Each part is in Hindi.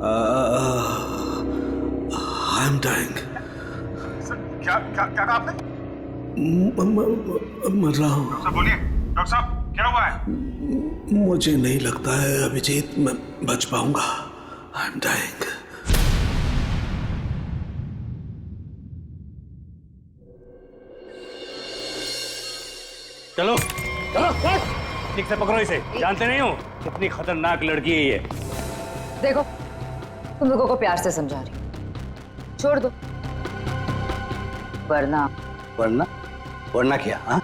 I am dying. सर क्या क्या क्या कहा आपने? मर रहा हूँ। सर बोलिए डॉक्टर साहब, क्या हुआ है? मुझे नहीं लगता है अभिजीत मैं बच पाऊंगा। I am dying. चलो चलो ठीक से पकड़ो इसे। जानते नहीं हो कितनी खतरनाक लड़की है ये। देखो तुम लोगों को प्यार से समझा रही हूं, छोड़ दो वरना वरना वरना क्या? हाँ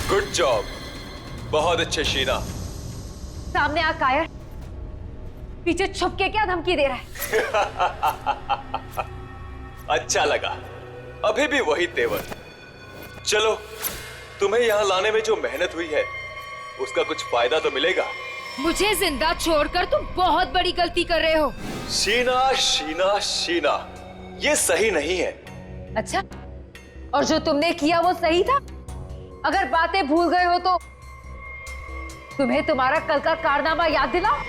गुड जॉब, बहुत अच्छे शीना। सामने आ कायर, पीछे छुप के क्या धमकी दे रहा है? अच्छा लगा, अभी भी वही तेवर। चलो, तुम्हें यहाँ लाने में जो मेहनत हुई है उसका कुछ फायदा तो मिलेगा। मुझे जिंदा छोड़कर तुम बहुत बड़ी गलती कर रहे हो। शीना शीना शीना, ये सही नहीं है। अच्छा, और जो तुमने किया वो सही था? अगर बातें भूल गए हो तो तुम्हें तुम्हारा कल का कारनामा याद दिलाओ।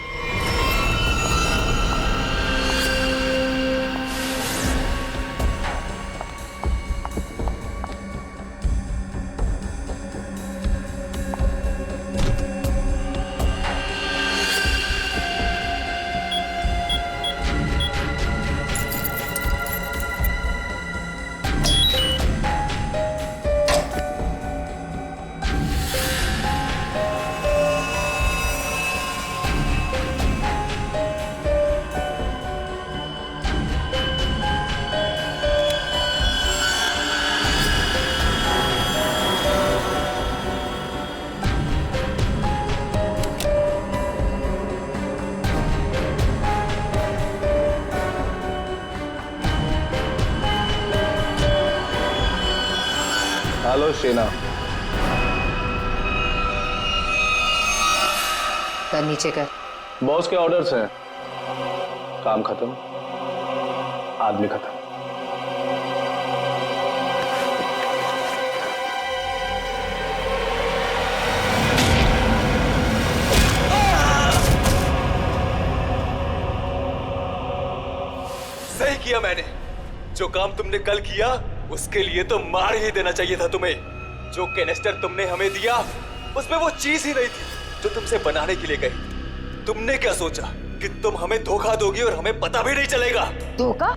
हेलो शीना। कर नीचे कर। बॉस के ऑर्डर्स हैं। काम खत्म, आदमी खत्म। सही किया मैंने। जो काम तुमने कल किया उसके लिए तो मार ही देना चाहिए था तुम्हें। जो कैनिस्टर तुमने हमें दिया उसमें वो चीज ही नहीं थी जो तुमसे बनाने के लिए गई। तुमने क्या सोचा कि तुम हमें धोखा दोगी और हमें पता भी नहीं चलेगा? धोखा?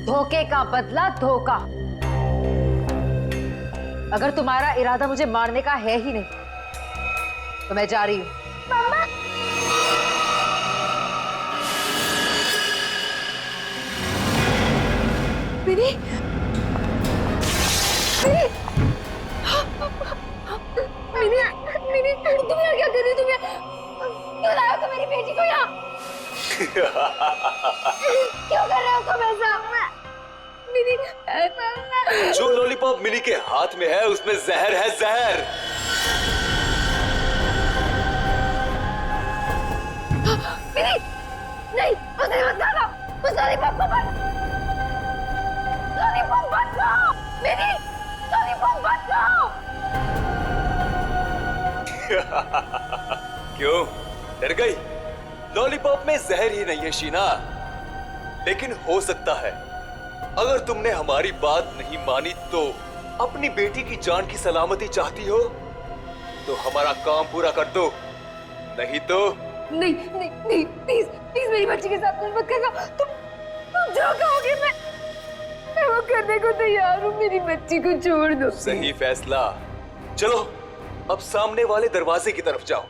धोखे का बदला धोखा। अगर तुम्हारा इरादा मुझे मारने का है ही नहीं तो मैं जा रही हूं। मिनी, मिनी, मिनी, तुम यहाँ क्या कर रही हो? तुम यहाँ क्यों लाए हो? तुम मेरी बेटी को यहाँ क्यों कर रहे हो तुम ऐसा? मिनी, जो लॉलीपॉप मिनी के हाथ में है उसमें जहर है, जहर। मिनी, नहीं, उसे मत डालो, उस लॉलीपॉप को मत। लॉलीपॉप मत खाओ, मिनी, लॉलीपॉप मत खाओ। क्यों डर गई? लॉलीपॉप में जहर ही नहीं है शीना, लेकिन हो सकता है अगर तुमने हमारी बात नहीं मानी तो अपनी बेटी की जान की सलामती चाहती हो तो हमारा काम पूरा कर दो, नहीं तो नहीं नहीं नहीं, प्लीज प्लीज मेरी बच्ची के साथ कुछ मत करना। तुम जो कहोगे मैं वो करने को तैयार हूँ। मेरी बच्ची को छोड़ दो। सही फैसला। चलो अब सामने वाले दरवाजे की तरफ जाओ।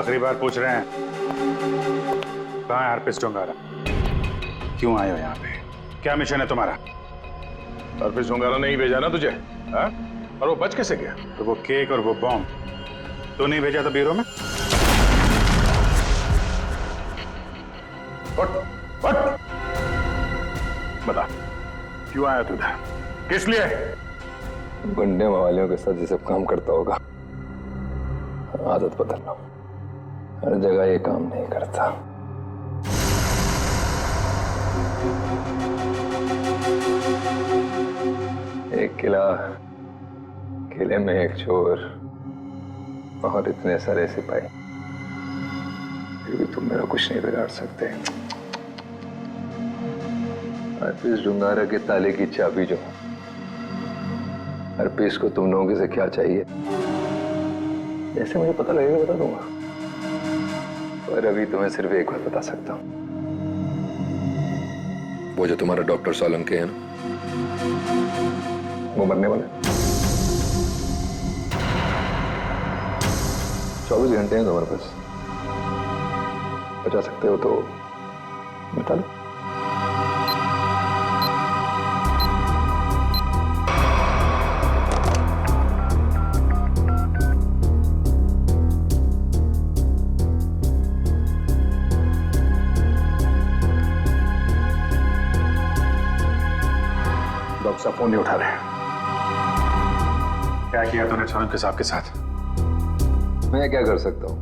आखिरी बार पूछ रहे हैं, कहाँ है हरप्रीत डोंगारा? क्यों आए हो यहाँ पे? क्या मिशन है तुम्हारा? हरप्रीत डोंगारा नहीं भेजा ना तुझे, हाँ? और वो बच कैसे गया? तो वो केक और वो बॉम्ब तो नहीं भेजा था ब्यूरो में? उठ, उठ। बता, क्यों आया तू इधर? किस लिए? गुंडे मवालियों के साथ ये सब काम करता होगा। आदत बदलना, हर जगह ये काम नहीं करता। एक किला, किले में एक चोर और इतने सारे सिपाही, फिर भी तुम मेरा कुछ नहीं बिगाड़ सकते। हरप्रीत डोंगारा के ताले की चाबी जो, हरप्रीत को तुम लोगों से क्या चाहिए जैसे मुझे पता लगेगा बता दूंगा, पर अभी तुम्हें सिर्फ एक बात बता सकता हूं। वो जो तुम्हारा डॉक्टर सोलंकी है ना, वो मरने वाला है। 24 घंटे हैं तुम्हारे पास, बचा सकते हो तो बता दो। डॉक्टर साहब फोन नहीं उठा रहे। क्या किया तूने सोलंकी साहब के साथ? मैं क्या कर सकता हूं?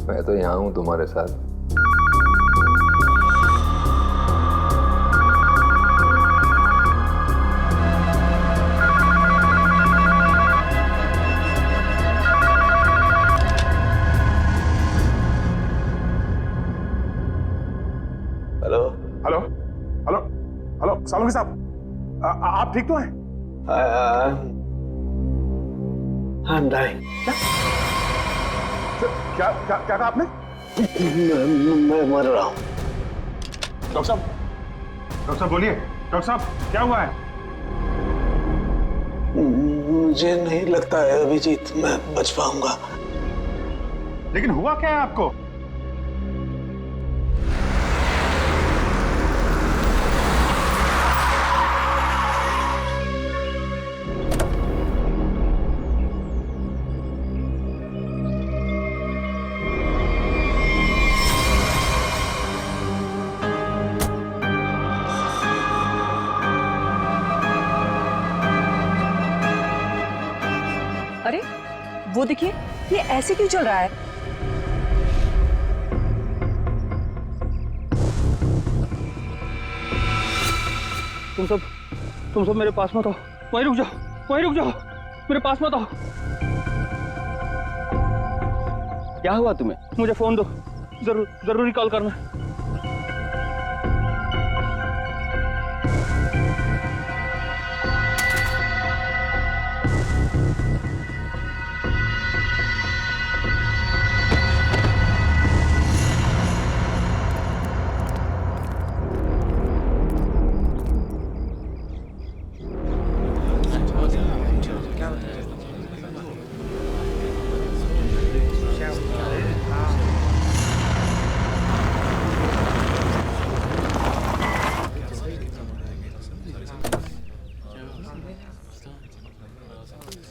मैं तो यहां हूं तुम्हारे साथ। Hello hello hello hello Solanki साहब, आप ठीक तो हैं? I'm dying. क्या क्या क्या कहा आपने? मैं मर रहा हूँ। डॉक्टर साहब बोलिए। डॉक्टर साहब क्या हुआ है? मुझे नहीं लगता है अभिजीत मैं बच पाऊंगा। लेकिन हुआ क्या है आपको? अरे वो देखिए, ये ऐसे क्यों चल रहा है? तुम सब मेरे पास मत आओ, वहीं रुक जाओ, मेरे पास मत आओ। क्या हुआ तुम्हें? मुझे फोन दो, जरूरी कॉल करना।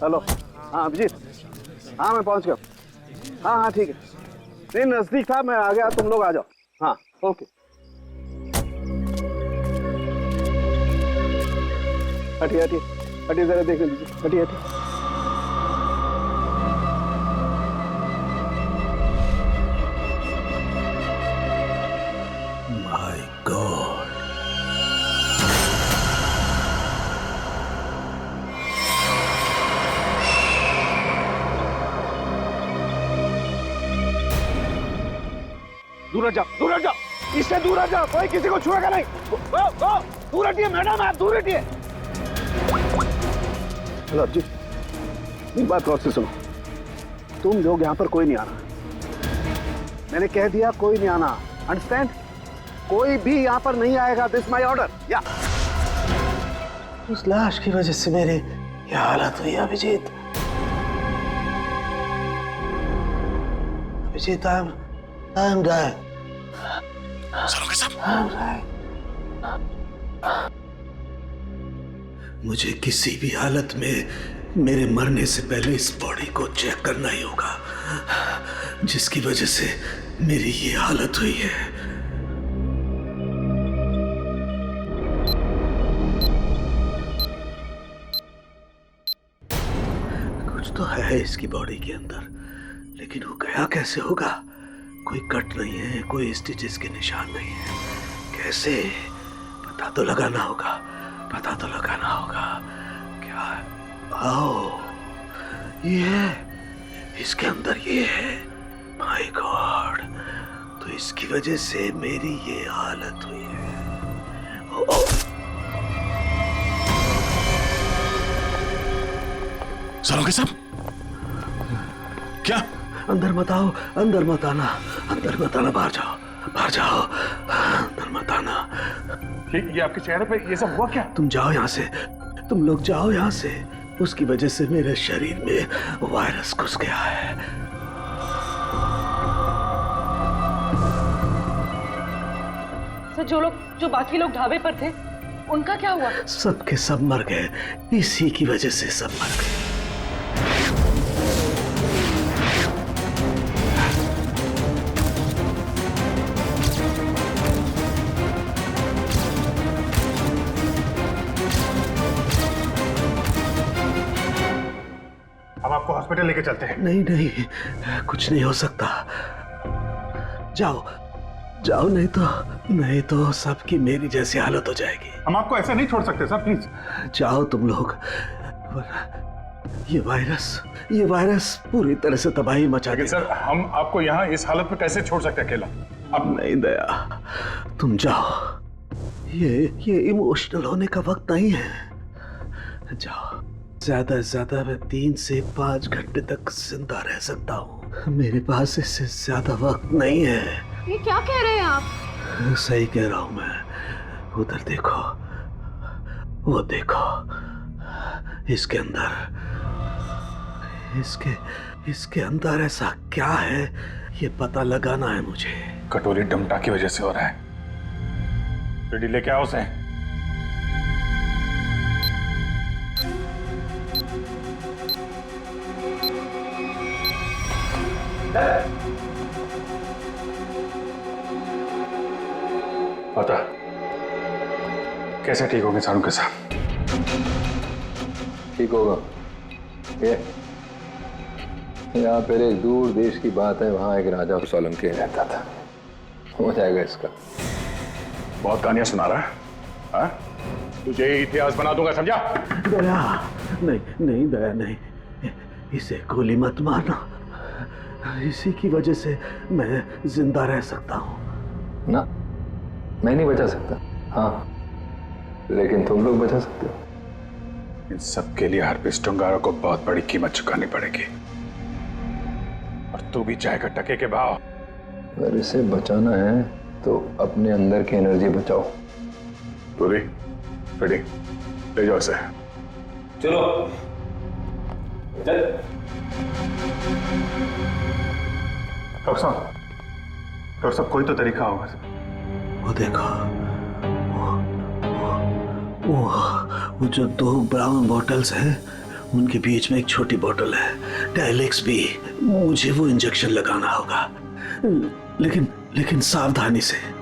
हेलो, हाँ अभिजीत, हाँ मैं पहुंच गया। हाँ ठीक है, नहीं नजदीक था, मैं आ गया, तुम लोग आ जाओ। हाँ ओके। हटिए जरा देखने दीजिए, हटिए। माय गॉड, दूर हट जाओ, इससे दूर हट जाओ, कोई किसी को छुएगा नहीं। दूर हटिए मैडम, आप दूर हटिए। हेलो जी, एक बात गौर से सुनो, तुम लोग यहाँ पर कोई नहीं आना, मैंने कह दिया कोई नहीं आना, अंडरस्टैंड? कोई भी यहाँ पर नहीं आएगा, दिस माय ऑर्डर। या उस लाश की वजह से मेरे ये हालत हुई Abhijit. Abhijit, I am dying. मुझे किसी भी हालत में मेरे मरने से पहले इस बॉडी को चेक करना ही होगा, जिसकी वजह से मेरी ये हालत हुई है। कुछ तो है इसकी बॉडी के अंदर, लेकिन वो गया कैसे होगा? कोई कट नहीं है, कोई स्टिचेस के निशान नहीं है। कैसे? पता तो लगाना होगा, पता तो लगाना होगा। क्या? आओ, ये है, इसके अंदर ये है। माय गॉड, तो इसकी वजह से मेरी ये हालत हुई है। ओ, सारोगे साहब, क्या? अंदर मत आओ, अंदर मत आना, अंदर मत आना, बाहर जाओ, बाहर जाओ, अंदर मत आना। ये आपके चेहरे पे ये सब हुआ क्या? तुम जाओ यहाँ से, तुम लोग जाओ यहाँ से। उसकी वजह से मेरे शरीर में वायरस घुस गया है। सर, जो बाकी लोग ढाबे पर थे, उनका क्या हुआ? सब के सब मर गए, इसी की वजह से सब मर गए। अब आपको हॉस्पिटल लेके चलते हैं। नहीं नहीं, कुछ नहीं हो सकता। जाओ जाओ, नहीं तो सबकी मेरी जैसी हालत हो जाएगी। हम आपको ऐसे नहीं छोड़ सकते सर, प्लीज। जाओ तुम लोग। ये वायरस पूरी तरह से तबाही मचा लेकिन देगा। सर, हम आपको यहाँ इस हालत में कैसे छोड़ सकते हैं अकेला? अब नहीं दया, तुम जाओ। ये इमोशनल होने का वक्त नहीं है। जाओ। ज्यादा से ज्यादा मैं 3 से 5 घंटे तक जिंदा रह सकता हूँ। मेरे पास इससे ज्यादा वक्त नहीं है। ये क्या कह रहे हैं आप? सही कह रहा हूँ मैं। उधर देखो, वो देखो, इसके अंदर ऐसा क्या है, ये पता लगाना है मुझे। कटोरी डमटा की वजह से हो रहा है। रेडी लेके आओ उसे। पता कैसे ठीक होंगे सारू के साथ? ठीक होगा। ये यहाँ पर एक दूर देश की बात है, वहाँ एक राजा सोलंकी रहता था। हो जाएगा इसका। बहुत कहानियां सुना रहा है, हाँ? तुझे इतिहास बना दूंगा, समझा? दया नहीं दया नहीं, इसे गोली मत मारना। इसी की वजह से मैं जिंदा रह सकता हूँ। ना, मैं नहीं बचा सकता, हाँ, लेकिन तुम लोग बचा सकते हो। इन सब के लिए हार्पिस टुंगारा को बहुत बड़ी कीमत चुकानी पड़ेगी, और तू भी जाएगा टके के भाव। अगर इसे बचाना है तो अपने अंदर की एनर्जी बचाओ। पूरी रेडी, ले जाओ इसे। चलो चल। डॉक्टर साहब, कोई तो तरीका होगा। वो देखो, वो जो 2 ब्राउन बॉटल्स हैं, उनके बीच में एक छोटी बॉटल है डायलेक्स बी। मुझे वो इंजेक्शन लगाना होगा, लेकिन सावधानी से।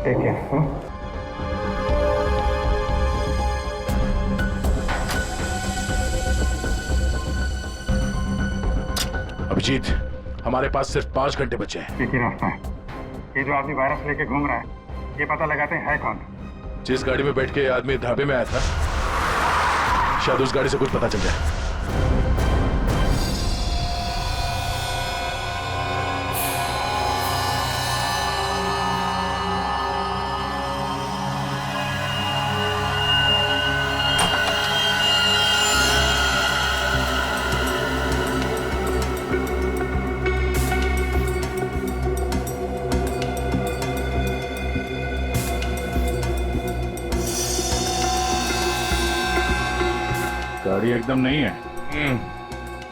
ठीक है। अभिजीत, हमारे पास सिर्फ 5 घंटे बचे हैं। एक ही रास्ता है। ये जो आदमी वायरस लेके घूम रहा है, ये पता लगाते हैं है कौन। जिस गाड़ी में बैठ के ये आदमी ढाबे में आया था, शायद उस गाड़ी से कुछ पता चल जाए। गाड़ी एकदम नहीं है।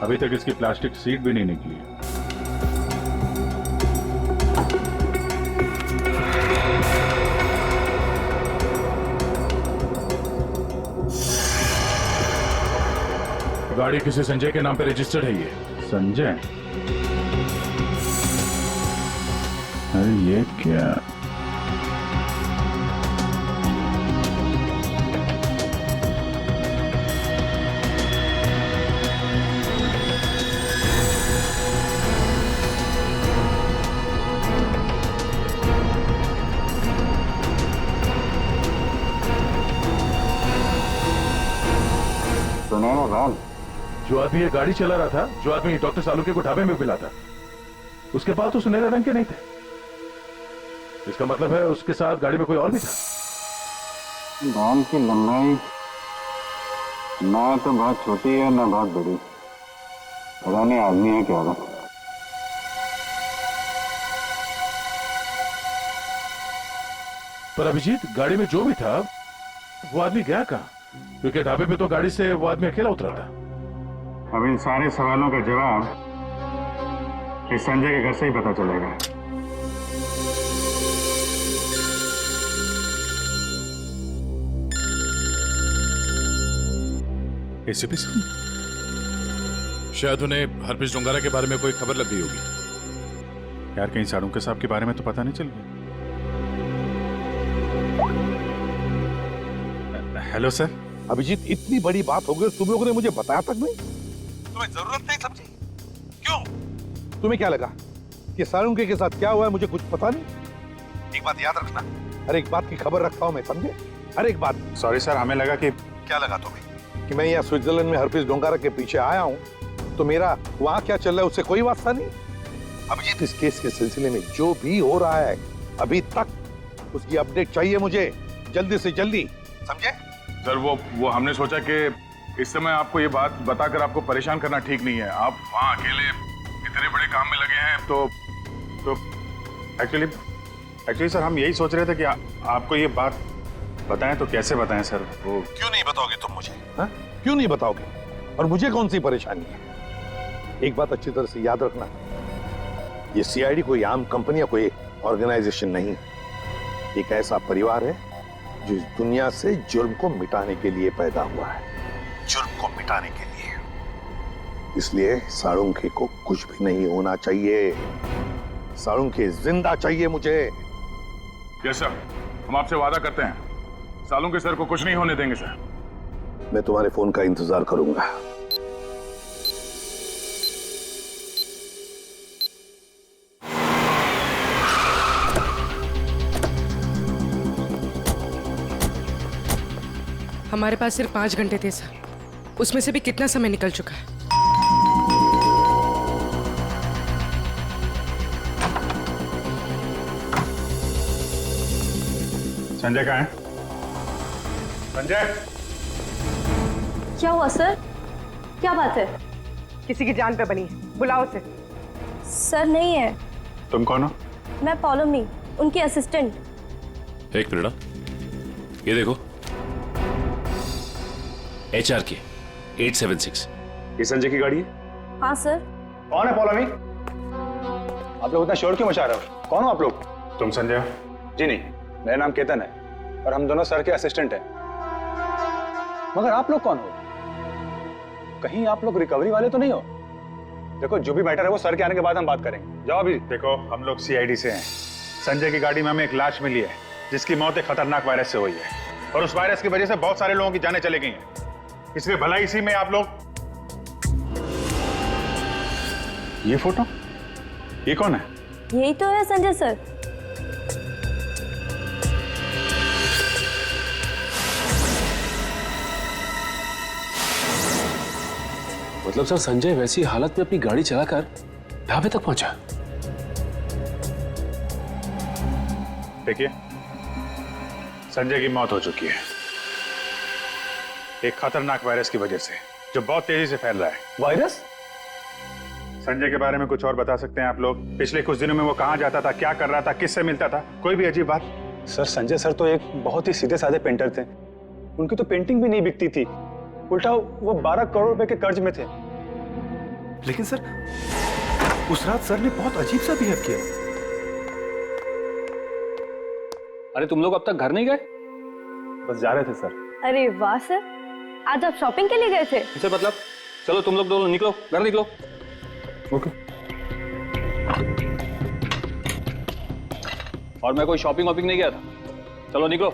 अभी तक इसकी प्लास्टिक सीट भी नहीं निकली है। गाड़ी किसी संजय के नाम पे रजिस्टर्ड है ये। संजय? अरे ये क्या? जो आदमी ये गाड़ी चला रहा था, जो आदमी डॉक्टर सालुके को ढाबे में मिला था, उसके बाल तो सुनहरे रंग के नहीं थे। इसका मतलब है उसके साथ गाड़ी में कोई और भी था। बाल की लंबाई ना तो बहुत छोटी है ना बहुत बड़ी। पता नहीं आदमी है क्या था। पर अभिजीत, गाड़ी में जो भी था वो आदमी गया कहां? क्योंकि ढाबे पे तो गाड़ी से वो आदमी अकेला उतरा था। अब इन सारे सवालों का जवाब इस संजय के घर से ही पता चलेगा। एसीपी साहब, शायद उन्हें हरप्रीत जोंगारा के बारे में कोई खबर लग गई होगी। यार कहीं साड़ू के साहब के बारे में तो पता नहीं चल गया। Hello sir. अभिजीत, इतनी बड़ी बात हो गई, तुम लोगों ने मुझे बताया तक नहीं। तुम्हें जरूरत नहीं समझी? क्यों? तुम्हें क्या लगा कि साळुंके के साथ क्या हुआ है मुझे कुछ पता नहीं? एक बात याद रखना, हर एक बात की खबर रखता हूं मैं, समझे? हर एक बात। सॉरी सर, हमें लगा कि क्या लगा तुम्हें कि मैं यहाँ स्विट्जरलैंड में हरप्रीत जोंगारा के पीछे आया हूँ तो मेरा वहां क्या चल रहा है उससे कोई वास्ता नहीं? अभिजीत, इस केस के सिलसिले में जो भी हो रहा है अभी तक उसकी अपडेट चाहिए मुझे, जल्दी से जल्दी, समझे? सर वो हमने सोचा कि इस समय आपको ये बात बताकर आपको परेशान करना ठीक नहीं है। आप वहाँ अकेले इतने बड़े काम में लगे हैं तो एक्चुअली सर हम यही सोच रहे थे कि आपको ये बात बताएं तो कैसे बताएं सर? वो क्यों नहीं बताओगे तुम मुझे? हा? क्यों नहीं बताओगे? और मुझे कौन सी परेशानी है? एक बात अच्छी तरह से याद रखना, ये सीआईडी कोई आम कंपनी या कोई ऑर्गेनाइजेशन नहीं, एक ऐसा परिवार है जो इस दुनिया से जुर्म को मिटाने के लिए पैदा हुआ है, जुर्म को मिटाने के लिए। इसलिए साळुंखे को कुछ भी नहीं होना चाहिए। साळुंखे जिंदा चाहिए मुझे। यस सर, हम आपसे वादा करते हैं साळुंखे सर को कुछ नहीं होने देंगे सर। मैं तुम्हारे फोन का इंतजार करूंगा। हमारे पास सिर्फ 5 घंटे थे सर, उसमें से भी कितना समय निकल चुका है। संजय कहाँ है? संजय! क्या हुआ सर? क्या बात है? किसी की जान पे बनी है, बुलाओ उसे। सर नहीं है। तुम कौन हो? मैं पॉलोमी, उनकी असिस्टेंट। एक मिनट, ये देखो, HRK 876। ये संजय की गाड़ी है? हाँ सर। कौन है पॉलोमी? आप लोग इतना शोर क्यों मचा रहे हो? कौन हो आप लोग? तुम संजय हो? जी नहीं, मेरा नाम केतन है और हम दोनों सर के असिस्टेंट हैं। मगर आप लोग कौन हो? कहीं आप लोग रिकवरी वाले तो नहीं हो? देखो, जो भी मैटर है वो सर के आने के बाद हम बात करेंगे। जाओ अभी। देखो, हम लोग सीआईडी से हैं। संजय की गाड़ी में हमें एक लाश मिली है जिसकी मौत एक खतरनाक वायरस से हुई है और उस वायरस की वजह से बहुत सारे लोगों की जानें चली गई हैं। इसलिए भला इसी में आप लोग। ये फोटो, ये कौन है? यही तो है संजय सर। मतलब सर संजय वैसी हालत में अपनी गाड़ी चलाकर ढाबे तक पहुंचा? देखिए, संजय की मौत हो चुकी है एक खतरनाक वायरस की वजह से, जो बहुत तेजी से फैल रहा है। वायरस? संजय के बारे में कुछ और बता सकते हैं आप लोग? पिछले कुछ दिनों में वो कहाँ जाता था, क्या कर रहा था, किससे मिलता था? कोई भी अजीब बात? सर संजय सर तो एक बहुत ही सीधे साधे पेंटर थे। उनकी तो पेंटिंग भी नहीं बिकती थी, उल्टा वो 12 करोड़ रुपए के कर्ज में थे। लेकिन सर उस रात सर ने बहुत अजीब सा बिहेव किया। अरे तुम लोग अब तक घर नहीं गए? बस जा रहे थे सर। अरे वाह सर, आज आप शॉपिंग के लिए गए थे? इसे मतलब चलो तुम लोग दोनों निकलो, घर निकलो। ओके। और मैं कोई शॉपिंग वॉपिंग नहीं गया था, चलो निकलो।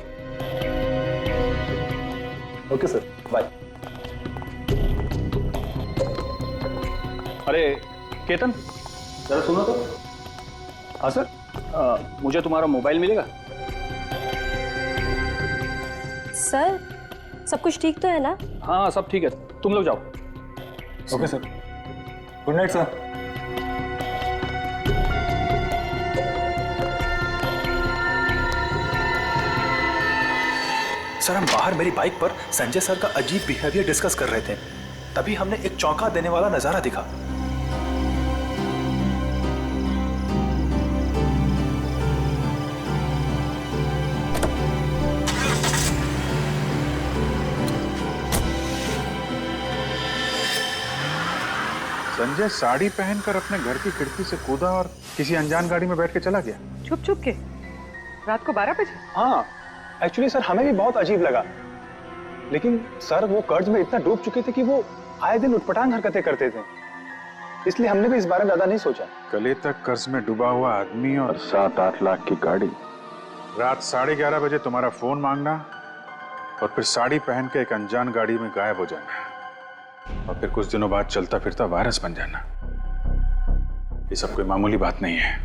Okay sir, bye. अरे केतन, जरा सुनो तो। हाँ सर, मुझे तुम्हारा मोबाइल मिलेगा? सर सब कुछ ठीक तो है ना? हाँ सब ठीक है, तुम लोग जाओ। Okay sir, good night sir. Sir हम बाहर मेरी बाइक पर संजय सर का अजीब बिहेवियर डिस्कस कर रहे थे, तभी हमने एक चौंका देने वाला नजारा दिखा। संजय साड़ी पहनकर अपने घर की खिड़की से कूदा और किसी अनजान गाड़ी में बैठ के चला गया। छुप छुप के रात को 12 बजे? हाँ एक्चुअली सर हमें भी बहुत अजीब लगा, लेकिन सर वो कर्ज में इतना डूब चुके थे कि वो आए दिन उटपटांग हरकतें करते थे, इसलिए हमने भी इस बारे में ज्यादा नहीं सोचा। गले तक कर्ज में डूबा हुआ आदमी और 7-8 लाख की गाड़ी। रात 11:30 बजे तुम्हारा फोन मांगना और फिर साड़ी पहन के एक अनजान गाड़ी में गायब हो जाना और फिर कुछ दिनों बाद चलता फिरता वायरस बन जाना, ये सब कोई मामूली बात नहीं है।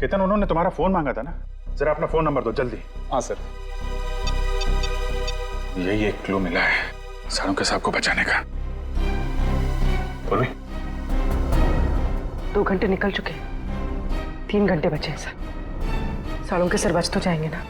केतन, उन्होंने तुम्हारा फोन मांगा था ना? जरा अपना फोन नंबर दो जल्दी। हाँ सर। यही एक क्लू मिला है सारों के साहब को बचाने का। पूर्वी, 2 घंटे निकल चुके, 3 घंटे बचे हैं सर। सालों के सर बच तो जाएंगे ना?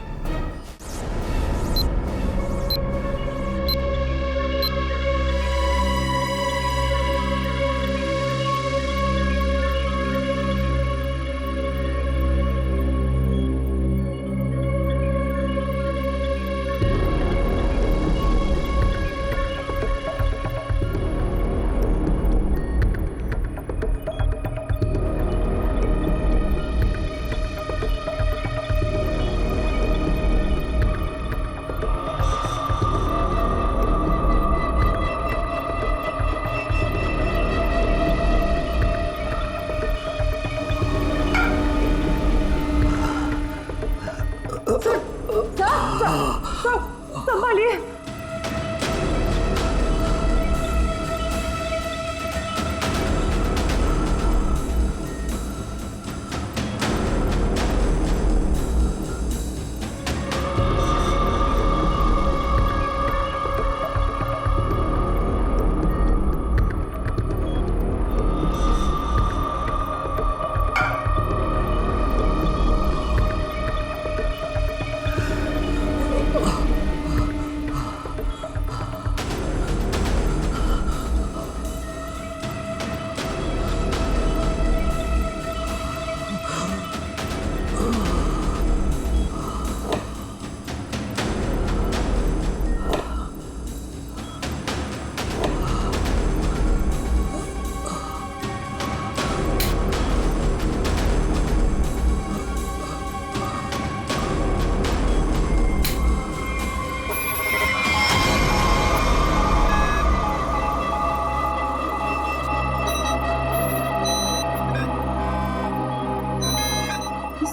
संभालिए।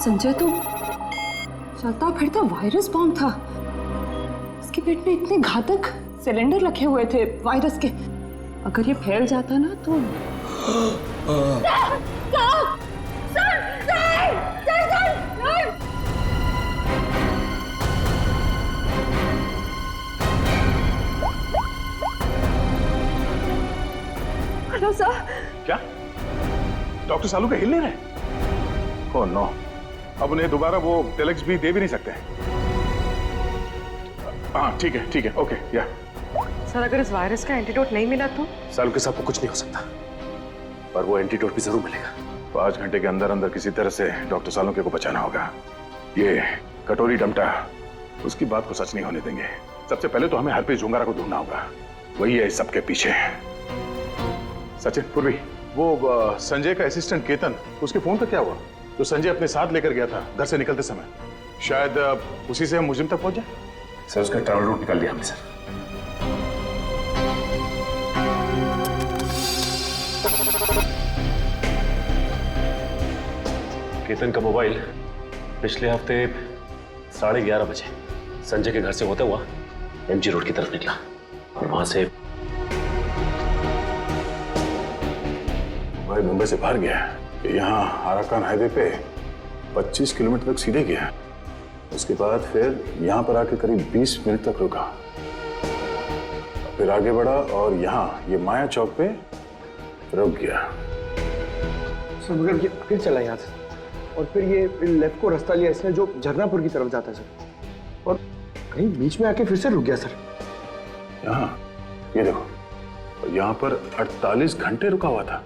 संजय तो चलता फिरता वायरस बॉम्ब था। इसके पेट में इतने घातक सिलेंडर रखे हुए थे वायरस के, अगर ये फैल जाता ना तो डॉक्टर सालू के हिल नहीं रहे। ओह नो, अब उन्हें दोबारा वो टेलेक्स भी दे भी नहीं सकते। हाँ ठीक है, ओके या। सर अगर इस वायरस का एंटीडोट नहीं मिला तो? सालू के साथ को कुछ नहीं हो सकता, पर वो एंटीडोट भी जरूर मिलेगा। 5 घंटे के अंदर अंदर किसी तरह से डॉक्टर सालुंके को बचाना होगा। ये कटोरी डमटा उसकी बात को सच नहीं होने देंगे। सबसे पहले तो हमें हरप्रीत झुंगारा को ढूंढना होगा, वही है इस सबके पीछे। सचिन, पूर्वी, वो संजय का असिस्टेंट केतन, उसके फोन पर क्या हुआ? तो संजय अपने साथ लेकर गया था घर से निकलते समय, शायद उसी से हम मुजिम तक पहुंच जाए। सर उसका ट्रैवल रूट निकाल लिया हमने सर। केतन का मोबाइल पिछले हफ्ते 11:30 बजे संजय के घर से होता हुआ एमजी रोड की तरफ निकला और वहां से भाई मुंबई से बाहर गया, यहाँ आराकान हाईवे पे 25 किलोमीटर तक सीधे गया। उसके बाद फिर यहाँ पर आके करीब 20 मिनट तक रुका, फिर आगे बढ़ा और यहाँ ये माया चौक पे रुक गया। सर मगर ये फिर चला यहाँ से और फिर ये लेफ्ट को रास्ता लिया इसने जो झरनापुर की तरफ जाता है सर, और कहीं बीच में आके फिर से रुक गया सर। यहाँ ये देखो, यहाँ पर 48 घंटे रुका हुआ था,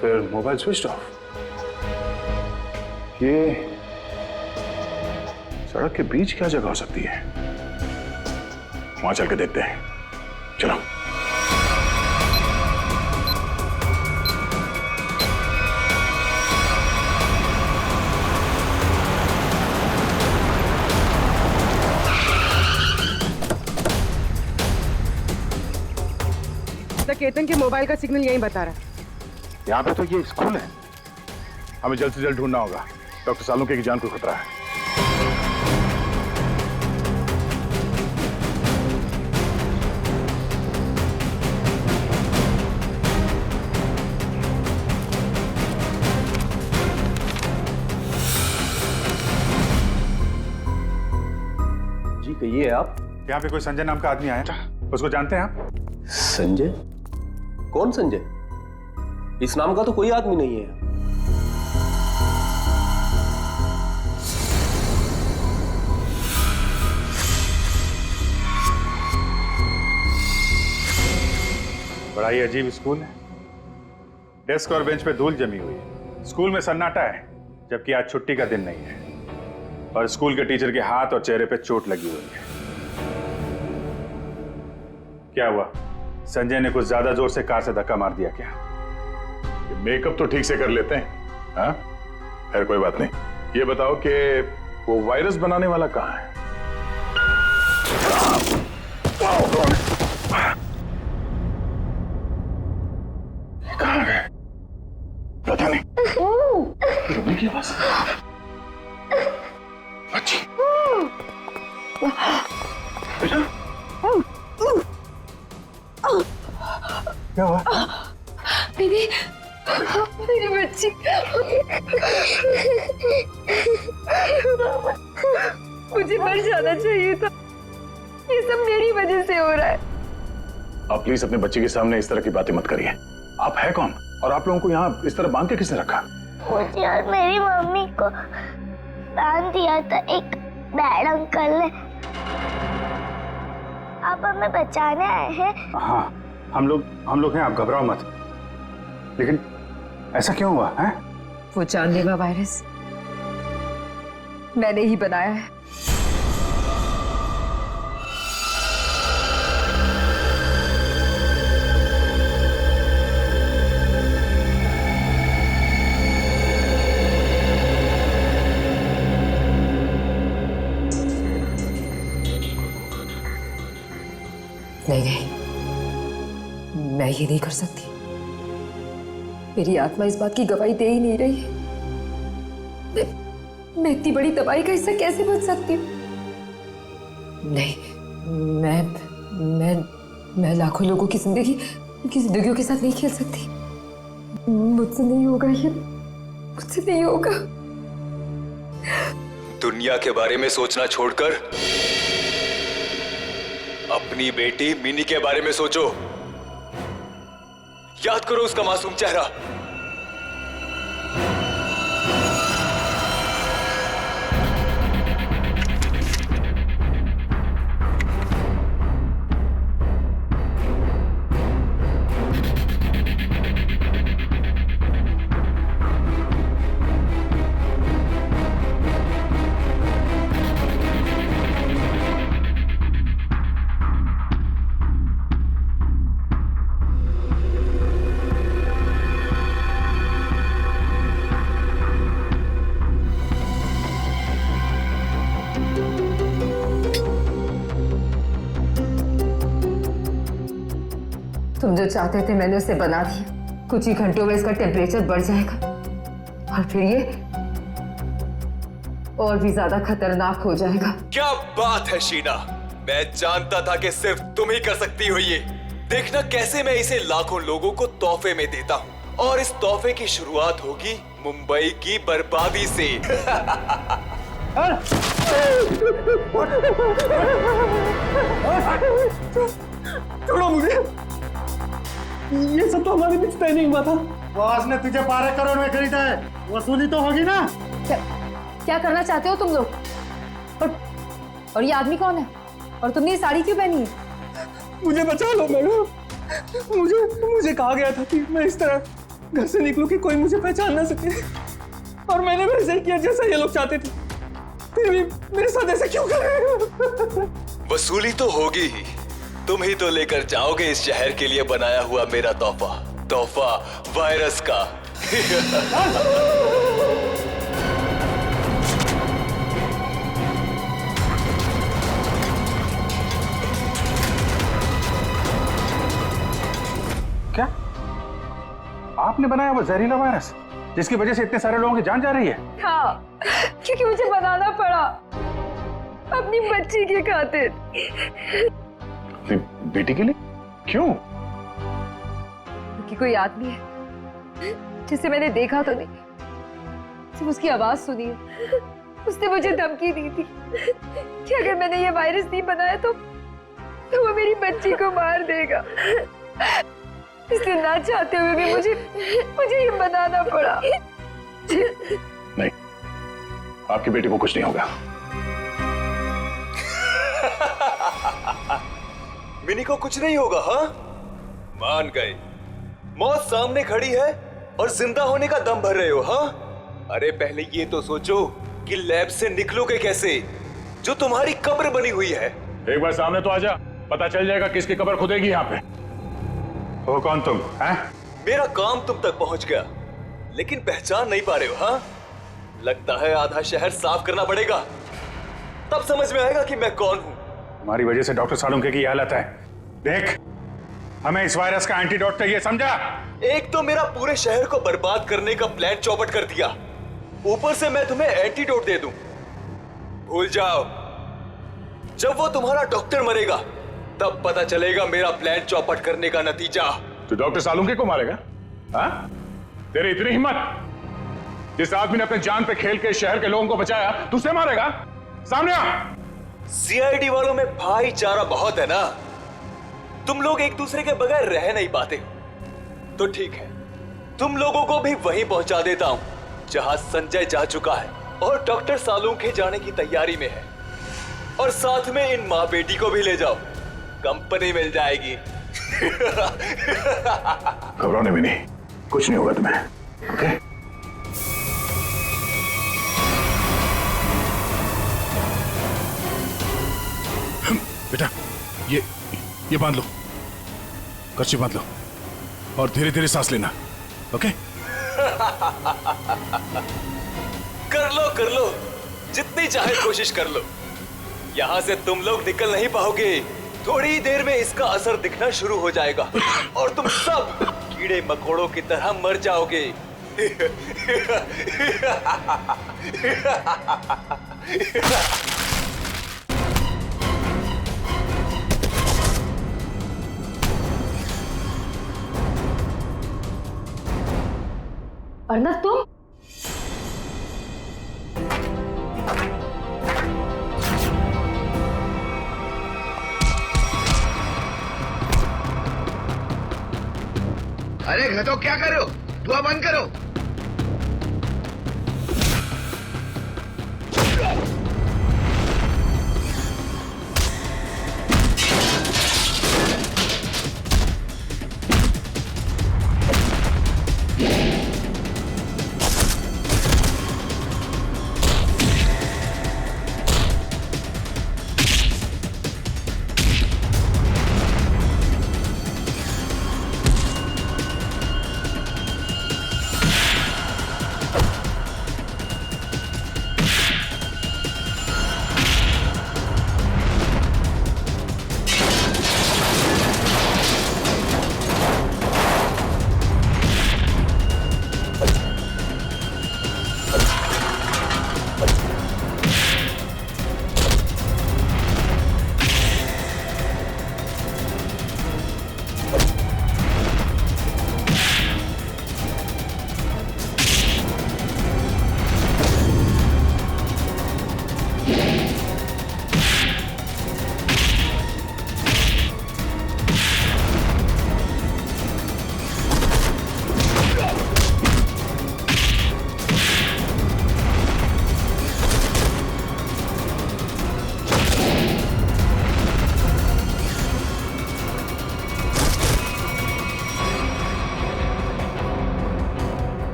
फिर मोबाइल स्विच ऑफ। ये सड़क के बीच क्या जगह हो सकती है? वहां चल के देखते हैं, चलो। तो केतन के मोबाइल का सिग्नल यही बता रहा है। यहाँ पे तो ये स्कूल है, हमें जल्द से जल्द ढूंढना होगा। डॉक्टर सालुंके की जान को खतरा है। जी कहिए आप। यहाँ पे कोई संजय नाम का आदमी आया था, उसको जानते हैं आप? संजय? कौन संजय? इस नाम का तो कोई आदमी नहीं है। बड़ा ही अजीब स्कूल है, डेस्क और बेंच पे धूल जमी हुई है। स्कूल में सन्नाटा है, जबकि आज छुट्टी का दिन नहीं है, और स्कूल के टीचर के हाथ और चेहरे पे चोट लगी हुई है। क्या हुआ? संजय ने कुछ ज्यादा जोर से कार से धक्का मार दिया क्या? मेकअप तो ठीक से कर लेते हैं, हाँ? खैर कोई बात नहीं। ये बताओ कि वो वायरस बनाने वाला कहाँ है? कहाँ है? पता नहीं। रोने की आवाज। बच्ची। बेटा। क्या हुआ? दीदी, मेरी बच्ची। मुझे मर जाना चाहिए था, ये सब मेरी वजह से हो रहा है। आप प्लीज अपने बच्चे के सामने इस तरह की बातें मत करिए। आप है कौन और आप लोगों को यहाँ इस तरह बांध के किसने रखा? मुझे और मेरी मम्मी को बांध दिया था एक बैड अंकल ने। आप हमें बचाने आए हैं? हाँ, हम लोग हैं, आप घबराओ मत। लेकिन ऐसा क्यों हुआ है? वो जानलेवा वायरस मैंने ही बनाया है। नहीं, मैं ये नहीं कर सकती। मेरी आत्मा इस बात की गवाही दे ही नहीं रही है। मैं इतनी बड़ी तबाही का हिस्सा कैसे बन सकती हूँ? नहीं, मैं लाखों लोगों की जिंदगियों के साथ नहीं खेल सकती। मुझसे नहीं होगा ये, मुझसे नहीं होगा। दुनिया के बारे में सोचना छोड़कर अपनी बेटी मिनी के बारे में सोचो। याद करो उसका मासूम चेहरा, जो चाहते थे मैंने उसे बना दिया। कुछ ही घंटों में इसका टेम्परेचर बढ़ जाएगा और फिर ये और भी ज्यादा खतरनाक हो जाएगा। क्या बात है शीना, मैं जानता था कि सिर्फ तुम ही कर सकती हो ये। देखना कैसे मैं इसे लाखों लोगों को तोहफे में देता हूँ, और इस तोहफे की शुरुआत होगी मुंबई की बर्बादी से। छोड़ो मुझे, ये सब तो हमारे बीच तय नहीं हुआ था। बॉस ने तुझे 12 करोड़ में खरीदा है, वसूली तो होगी ना। क्या करना चाहते हो तुम लोग? और ये आदमी कौन है? और तुमने ये साड़ी क्यों पहनी है? मुझे बचा लो मैडम, मुझे कहा गया था कि मैं इस तरह घर से निकलूं कि कोई मुझे पहचान ना सके, और मैंने वैसे ही किया जैसा ये लोग चाहते थे। फिर भी मेरे साथ ऐसा क्यों कर रहे हो? वसूली तो होगी ही, तुम ही तो लेकर जाओगे इस शहर के लिए बनाया हुआ मेरा तोहफा वायरस का। क्या आपने बनाया वो जहरीला वायरस जिसकी वजह से इतने सारे लोगों की जान जा रही है? हाँ, क्योंकि मुझे बनाना पड़ा अपनी बच्ची के खातिर। बेटी के लिए? क्यों? क्योंकि कोई आदमी है जिसे मैंने देखा तो नहीं, सिर्फ उसकी आवाज सुनी है। उसने मुझे धमकी दी थी कि अगर मैंने ये वायरस नहीं बनाया तो वो मेरी बच्ची को मार देगा। इसलिए ना चाहते हुए भी मुझे ये बनाना पड़ा। नहीं, आपकी बेटी को कुछ नहीं होगा। मिनी को कुछ नहीं होगा? हाँ, मान गए। मौत सामने खड़ी है और जिंदा होने का दम भर रहे हो? हाँ, अरे पहले ये तो सोचो कि लैब से निकलोगे कैसे, जो तुम्हारी कब्र बनी हुई है। एक बार सामने तो आजा, पता चल जाएगा किसकी कब्र खुदेगी यहाँ पे। हो कौन तुम? हैं? मेरा काम तुम तक पहुंच गया, लेकिन पहचान नहीं पा रहे हो? हाँ, लगता है आधा शहर साफ करना पड़ेगा, तब समझ में आएगा कि मैं कौन हूं। तुम्हारी वजह से डॉक्टर सालुंके की हालत है। देख, हमें इस वायरस का एंटीडोट चाहिए, समझा? एक तो मेरा पूरे शहर को बर्बाद करने का प्लान चौपट कर दिया, ऊपर से मैं तुम्हें एंटीडोट दे दूं। भूल जाओ, जब वो तुम्हारा डॉक्टर मरेगा तब पता चलेगा मेरा प्लान चौपट करने का नतीजा। तो डॉक्टर सालुंके को मारेगा? हाँ? तेरी इतनी हिम्मत? जिस आदमी ने अपने जान पे खेल के शहर के लोगों को बचाया, तू उसे मारेगा? सामने आ! सीआईडी वालों में भाईचारा बहुत है ना, तुम लोग एक दूसरे के बगैर रह नहीं पाते। तो ठीक है, तुम लोगों को भी वहीं पहुंचा देता हूं जहां संजय जा चुका है और डॉक्टर सालुंके जाने की तैयारी में है, और साथ में इन माँ बेटी को भी ले जाओ, कंपनी मिल जाएगी। घबराने भी नहीं, कुछ नहीं होगा तुम्हें, ओके? बेटा, ये बांध लो, कर्ची बांध लो, और धीरे धीरे सांस लेना, ओके? कर लो, जितनी चाहे कोशिश कर लो। यहां से तुम लोग निकल नहीं पाओगे, थोड़ी देर में इसका असर दिखना शुरू हो जाएगा और तुम सब कीड़े मकोड़ों की तरह मर जाओगे। अर्नब, तुम? अरे मैं तो क्या कर रहे हो? धुआं बंद करो।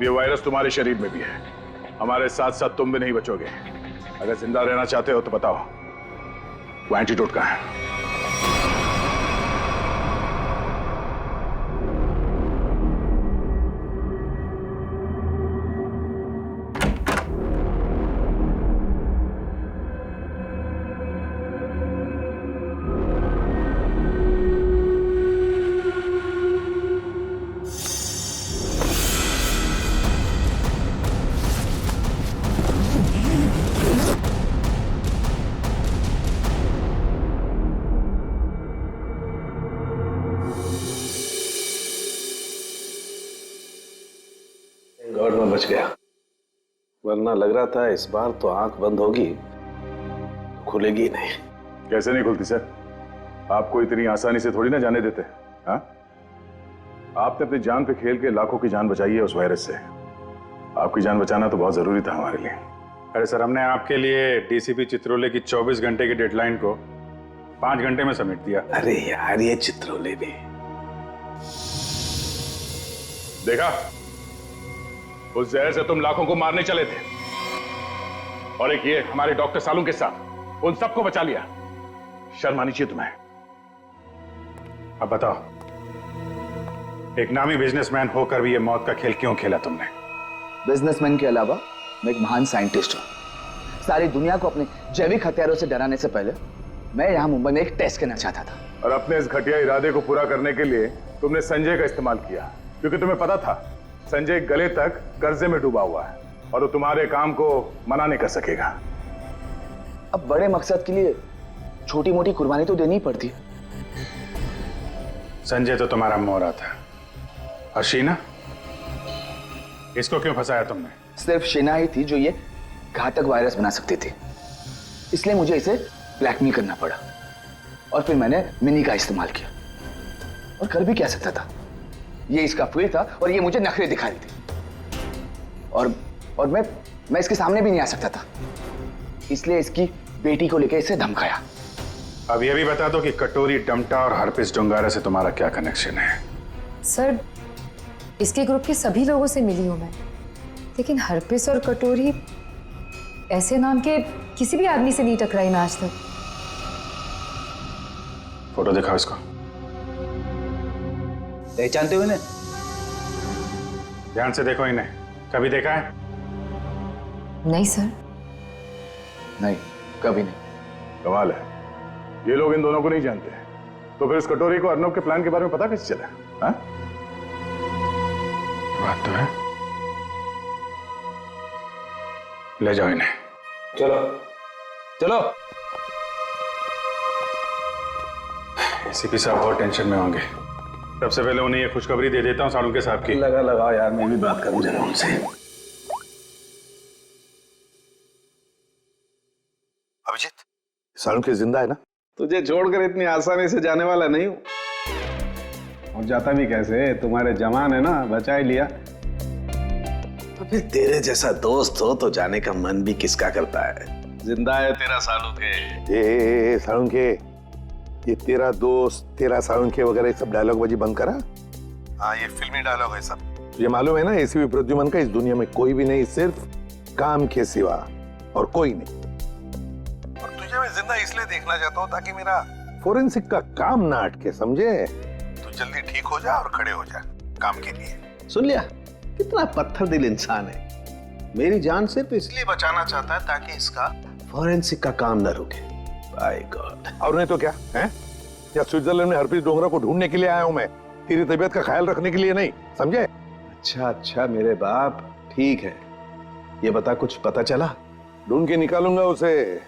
ये वायरस तुम्हारे शरीर में भी है, हमारे साथ साथ तुम भी नहीं बचोगे। अगर जिंदा रहना चाहते हो तो बताओ, वो एंटीडोट कहाँ है? गॉड में बच गया, वरना लग रहा था इस बार तो आंख बंद होगी तो खुलेगी ही नहीं। कैसे नहीं खुलती सर? आपको इतनी आसानी से थोड़ी ना जाने देते। हाँ, आपने अपनी जान पे खेल के लाखों की जान बचाई है उस वायरस से। आपकी जान बचाना तो बहुत जरूरी था हमारे लिए। अरे सर, हमने आपके लिए डीसीपी चित्रोले की 24 घंटे की डेडलाइन को 5 घंटे में समेट दिया। अरे यार, ये चित्रोले भी देखा, उस जहर से तुम लाखों को मारने चले थे, और एक ये हमारे डॉक्टर सालू के साथ उन सबको बचा लिया। शर्म आनी चाहिए तुम्हें। अब बताओ, एक नामी बिजनेसमैन होकर भी ये मौत का खेल क्यों खेला तुमने? बिजनेसमैन के अलावा मैं एक महान साइंटिस्ट हूं। सारी दुनिया को अपने जैविक हथियारों से डराने से पहले मैं यहां मुंबई में एक टेस्ट करना चाहता था। और अपने इस घटिया इरादे को पूरा करने के लिए तुमने संजय का इस्तेमाल किया, क्योंकि तुम्हें पता था संजय गले तक कर्जे में डूबा हुआ है और वो तुम्हारे काम को मना नहीं कर सकेगा। अब बड़े मकसद के लिए छोटी मोटी कुर्बानी तो देनी ही पड़ती है। संजय तो तुम्हारा मोहरा था, और शीना, इसको क्यों फंसाया तुमने? सिर्फ शीना ही थी जो ये घातक वायरस बना सकती थी, इसलिए मुझे इसे ब्लैकमेल करना पड़ा। और फिर मैंने मिनी का इस्तेमाल किया, और कर भी क्या सकता था, ये इसका फील्ड था और ये मुझे नखरे दिखा रही थी। और मैं इसके सामने भी नहीं आ सकता था, इसलिए इसकी बेटी को लेकर इसे धमकाया। अब ये भी बता दो कि कटोरी डमटा और हरपिस डोंगारा से तुम्हारा क्या कनेक्शन है? सर, इसके ग्रुप के सभी लोगों से मिली हूं मैं, लेकिन हरपिस और कटोरी ऐसे नाम के किसी भी आदमी से नहीं टकराई मैं आज तक। फोटो दिखाओ इसको। पहचानते हो इन्हें? ध्यान से देखो इन्हें, कभी देखा है? नहीं सर। नहीं, कभी नहीं। कमाल है, ये लोग इन दोनों को नहीं जानते। तो फिर इस कटोरी को अर्नब के प्लान के बारे में पता कैसे चला? हाँ? बात तो है। ले जाओ इन्हें। चलो चलो। एसीपी साहब बहुत टेंशन में होंगे। सबसे पहले उन्हें ये खुशखबरी दे देता हूँ सालुंके साहब की। लगा यार, मैं भी बात करूं जरा उनसे। अभिजीत, सालुंके जिंदा है ना? तुझे छोड़कर इतनी आसानी से जाने वाला नहीं हूं। और जाता भी कैसे, तुम्हारे जवान है ना, बचा ही लिया। फिर तेरे जैसा दोस्त हो तो जाने का मन भी किसका करता है। जिंदा है तेरा सालुंके। ये सालुंके, ये तेरा दोस्त, तेरा सालुंके वगैरह सब डायलॉग बाजी बंद करा। हाँ, ये फिल्मी डायलॉग है सब। ये मालूम है ना, एसीपी प्रद्युमन का इस दुनिया में कोई भी नहीं, सिर्फ काम के सिवा और कोई नहीं। और तुझे मैं जिंदा इसलिए देखना चाहता हूँ ताकि मेरा फोरेंसिक का काम ना अटके, समझे? तू जल्दी ठीक हो जा और खड़े हो जा काम के लिए। सुन लिया, कितना पत्थर दिल इंसान है। मेरी जान सिर्फ इसलिए बचाना चाहता है ताकि इसका फॉरेंसिक का काम न रुके। By God. और नहीं तो क्या है? या स्विट्जरलैंड में हरप्रीत डोंगरा को ढूंढने के लिए आया हूं मैं, तेरी तबीयत का ख्याल रखने के लिए नहीं, समझे? अच्छा मेरे बाप, ठीक है। ये बता, कुछ पता चला? ढूंढ के निकालूंगा उसे।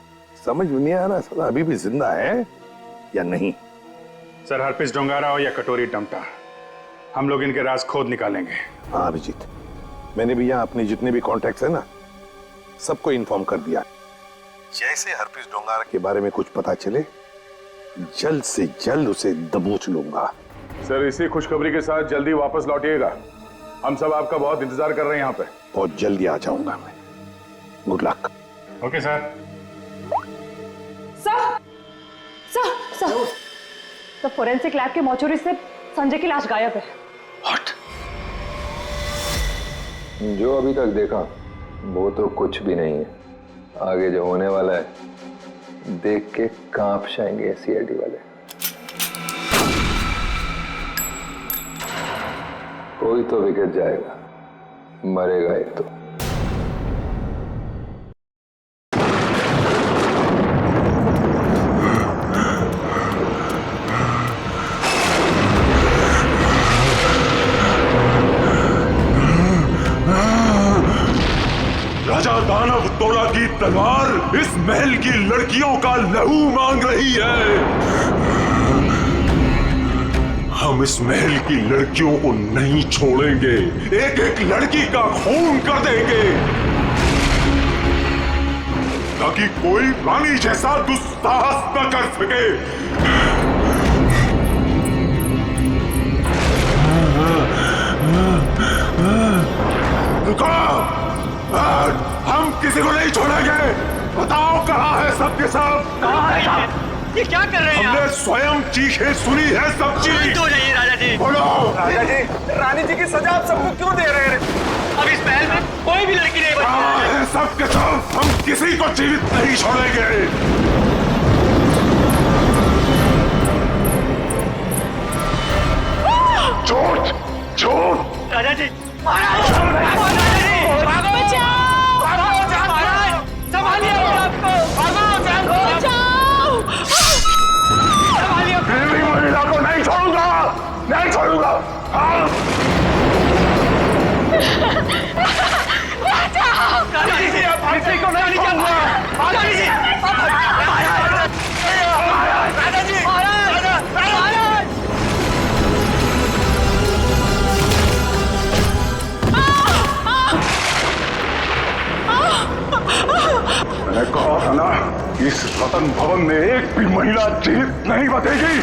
समझ में नहीं आ रहा साला अभी भी जिंदा है या नहीं। सर, हरपिस डोंगारा हो या कटोरी डमटा, हम लोग इनके राज खोद निकालेंगे। हाँ अभिजीत, मैंने भी यहाँ अपने जितने भी कॉन्टैक्ट्स है ना, सबको इन्फॉर्म कर दिया। जैसे हरप्रीत डोंगारा के बारे में कुछ पता चले, जल्द से जल्द उसे दबोच लूंगा। सर, इसी खुशखबरी के साथ जल्दी वापस लौटिएगा। हम सब आपका बहुत इंतजार कर रहे हैं यहाँ पे। बहुत जल्दी आ जाऊंगा मैं। Good luck. Okay sir. Sir, तो फोरेंसिक लैब के मॉर्चरी से संजय की लाश गायब है। What? जो अभी तक देखा वो तो कुछ भी नहीं है। आगे जो होने वाला है देख के कांप जाएंगे सीआईडी वाले। कोई तो विकेट जाएगा, मरेगा एक तो। राजा दानव तोड़ा की तलवार इस महल की लड़कियों का लहू मांग रही है। हम इस महल की लड़कियों को नहीं छोड़ेंगे, एक एक लड़की का खून कर देंगे ताकि कोई रानी जैसा दुस्साहस न कर सके। रुको, हम किसी को नहीं छोड़ेंगे। बताओ कहाँ है सबके सब? कहाँ है सब? ये क्या कर रहे हैं? हमने स्वयं चीखें सुनी है सब चीज। शांत हो जाइए राजा जी। बोलो। राजा जी, रानी जी की सजा आप सबको क्यों दे रहे हैं? अब इस महल में कोई भी लड़की नहीं बची है। सबके सब, हम किसी को जीवित नहीं छोड़ेंगे। झूठ, झूठ। राजा जी, महाराज, राजा जी, भागो, भागो, महाराज, संभालिए आपको, भागो, बचाओ, संभालिए। मेरी महिला को नहीं छोड़ूंगा, नहीं छोड़ूंगा। राजा जी, आप किसी को नहीं छोड़ूंगा। राजा जी, राजा जी, महाराज। मैंने कहा था ना, इस रतन भवन में एक भी महिला जीवित नहीं बचेगी।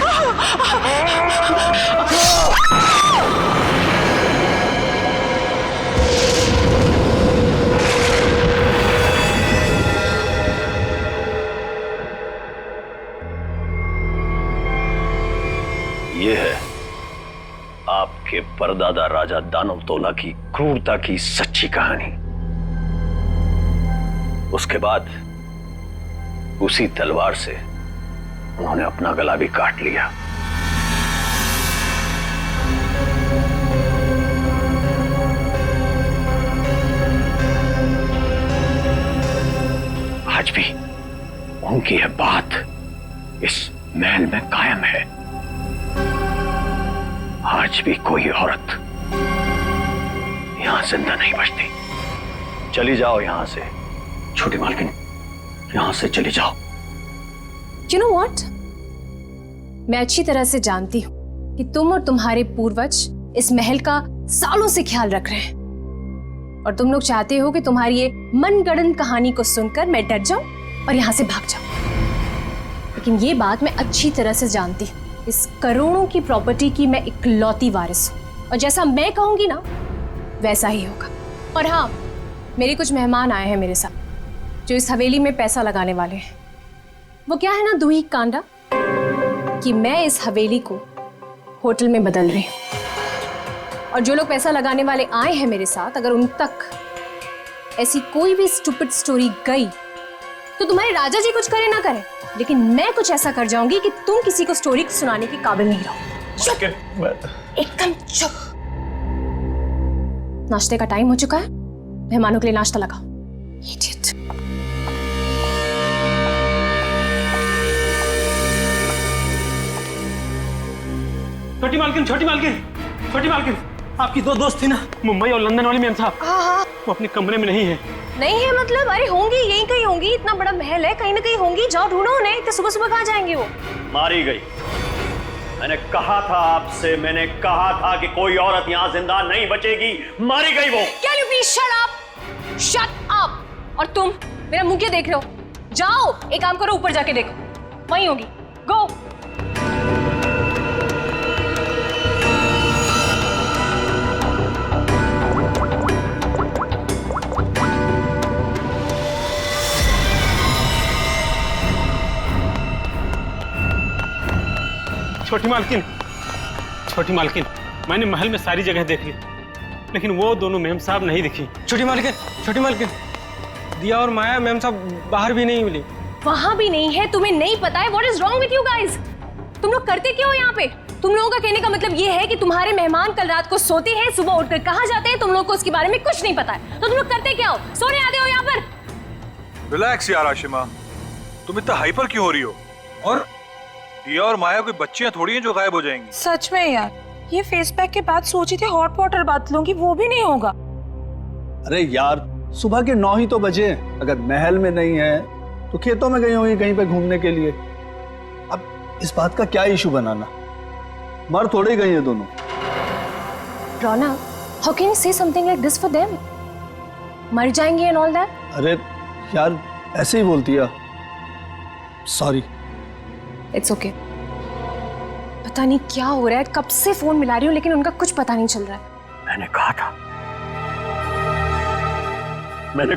ये है आपके परदादा राजा दानव तोला की क्रूरता की सच्ची कहानी। उसके बाद उसी तलवार से उन्होंने अपना गला भी काट लिया। आज भी उनकी यह बात इस महल में कायम है। आज भी कोई औरत यहां जिंदा नहीं बचती। चली जाओ यहां से छोटी मालकिन, यहां से चली जाओ। You know what? मैं अच्छी तरह से जानती हूं कि तुम और तुम्हारे पूर्वज इस महल का सालों से ख्याल रख रहे हैं और तुम लोग चाहते हो कि तुम्हारी ये मनगढ़ंत कहानी को सुनकर मैं डर जाऊं और यहां से भाग जाऊं। लेकिन ये बात मैं अच्छी तरह से जानती हूं, इस करोड़ों की प्रॉपर्टी की मैं इकलौती वारिस हूं और जैसा मैं कहूंगी ना वैसा ही होगा। और हाँ, मेरे कुछ मेहमान आए हैं मेरे साथ जो इस हवेली में पैसा लगाने वाले हैं। वो क्या है ना दूही कांडा कि मैं इस हवेली को होटल में बदल रही हूं और जो लोग पैसा लगाने वाले आए हैं मेरे साथ, अगर उन तक ऐसी कोई भी स्टूपिड स्टोरी गई तो तुम्हारे राजा जी कुछ करे ना करे, लेकिन मैं कुछ ऐसा कर जाऊंगी कि तुम किसी को स्टोरी सुनाने के काबिल नहीं रहो। चुप, एकदम चुप। नाश्ते का टाइम हो चुका है, मेहमानों के लिए नाश्ता लगाओ। Idiot. छोटी मालकिन, छोटी मालकिन, छोटी मालकिन, आपकी दो दोस्त थी ना, मुंबई और लंदन वाली मैम साहब। हाँ। वो अपने कमरे में नहीं है। नहीं है मतलब? अरे होंगी, यहीं कहीं होंगी, इतना बड़ा महल है, कहीं ना कहीं होंगी। जाओ ढूंढो उन्हें। इतने सुबह सुबह कहाँ जाएंगे वो? मारी गई। मैंने कहा था आपसे, मैंने कहा था कि कोई औरत यहाँ जिंदा नहीं बचेगी। मारी गई वो। Can you please shut up? Shut up! और तुम मेरा मुंह क्या देख रहे हो? जाओ, एक काम करो, ऊपर जाके देखो, वहीं होगी। गो। छोटी मालकिन, छोटी मालकिन, मैंने महल में सारी जगह देख ली, लेकिन वो दोनों मेम साहब नहीं दिखी। छोटी मालकिन, दिया और माया मेम साहब बाहर भी नहीं मिली। वहां भी नहीं है, तुम्हें नहीं पता है? What is wrong with you guys? तुम लोग करते क्या हो यहाँ पे? तुम लोगों का कहने का मतलब ये है कि तुम्हारे मेहमान कल रात को सोते हैं, सुबह उठकर कहाँ जाते हैं, तुम लोग को उसके बारे में कुछ नहीं पता है। तो तुम लोग करते क्या हो? सोने आते हो यहाँ पर? रिलैक्स यार आशिमा, तुम इतना हाइपर क्यों हो रही हो? और दिया और माया कोई बच्चियां थोड़ी हैं जो गायब हो जाएंगी। सच में यार, ये फेस पैक के बाद सोची थी हॉट वाटर बात लूंगी, वो भी नहीं होगा। अरे यार, सुबह के 9 ही तो बजे हैं। अगर महल में नहीं है तो खेतों में गई होंगी कहीं पे घूमने के लिए। अब इस बात का क्या इशू बनाना? मर थोड़े गई हैं दोनों। रोना, how can you say something like this for them? मर जाएंगे and all that? अरे यार, ऐसे ही बोलती है। सॉरी। It's okay. पता नहीं क्या हो रहा है, कब से फोन मिला रही हूँ लेकिन उनका कुछ पता नहीं चल रहा है। मैंने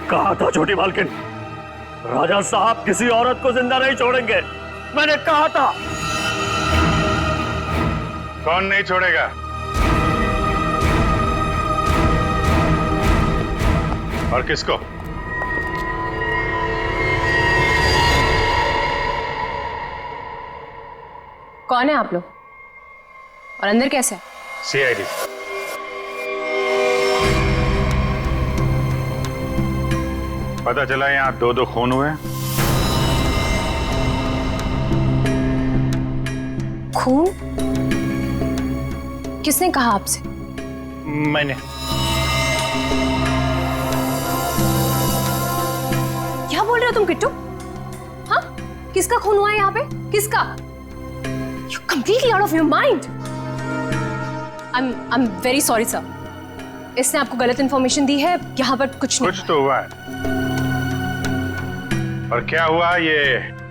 कहा था छोटी मालकिन, राजा साहब किसी औरत को जिंदा नहीं छोड़ेंगे। मैंने कहा था। कौन नहीं छोड़ेगा? और किसको? कौन है आप लोग? और अंदर कैसे है? सीआईडी। पता चला यहाँ 2-2 खून हुए। खून? किसने कहा आपसे? मैंने। क्या बोल रहे हो तुम किट्टू? हाँ? किसका खून हुआ है यहाँ पे? किसका? You're completely out of your mind. I'm very sorry sir. इसने आपको गलत इंफॉर्मेशन दी है। यहाँ पर कुछ नहीं। कुछ तो हुआ है। और क्या हुआ ये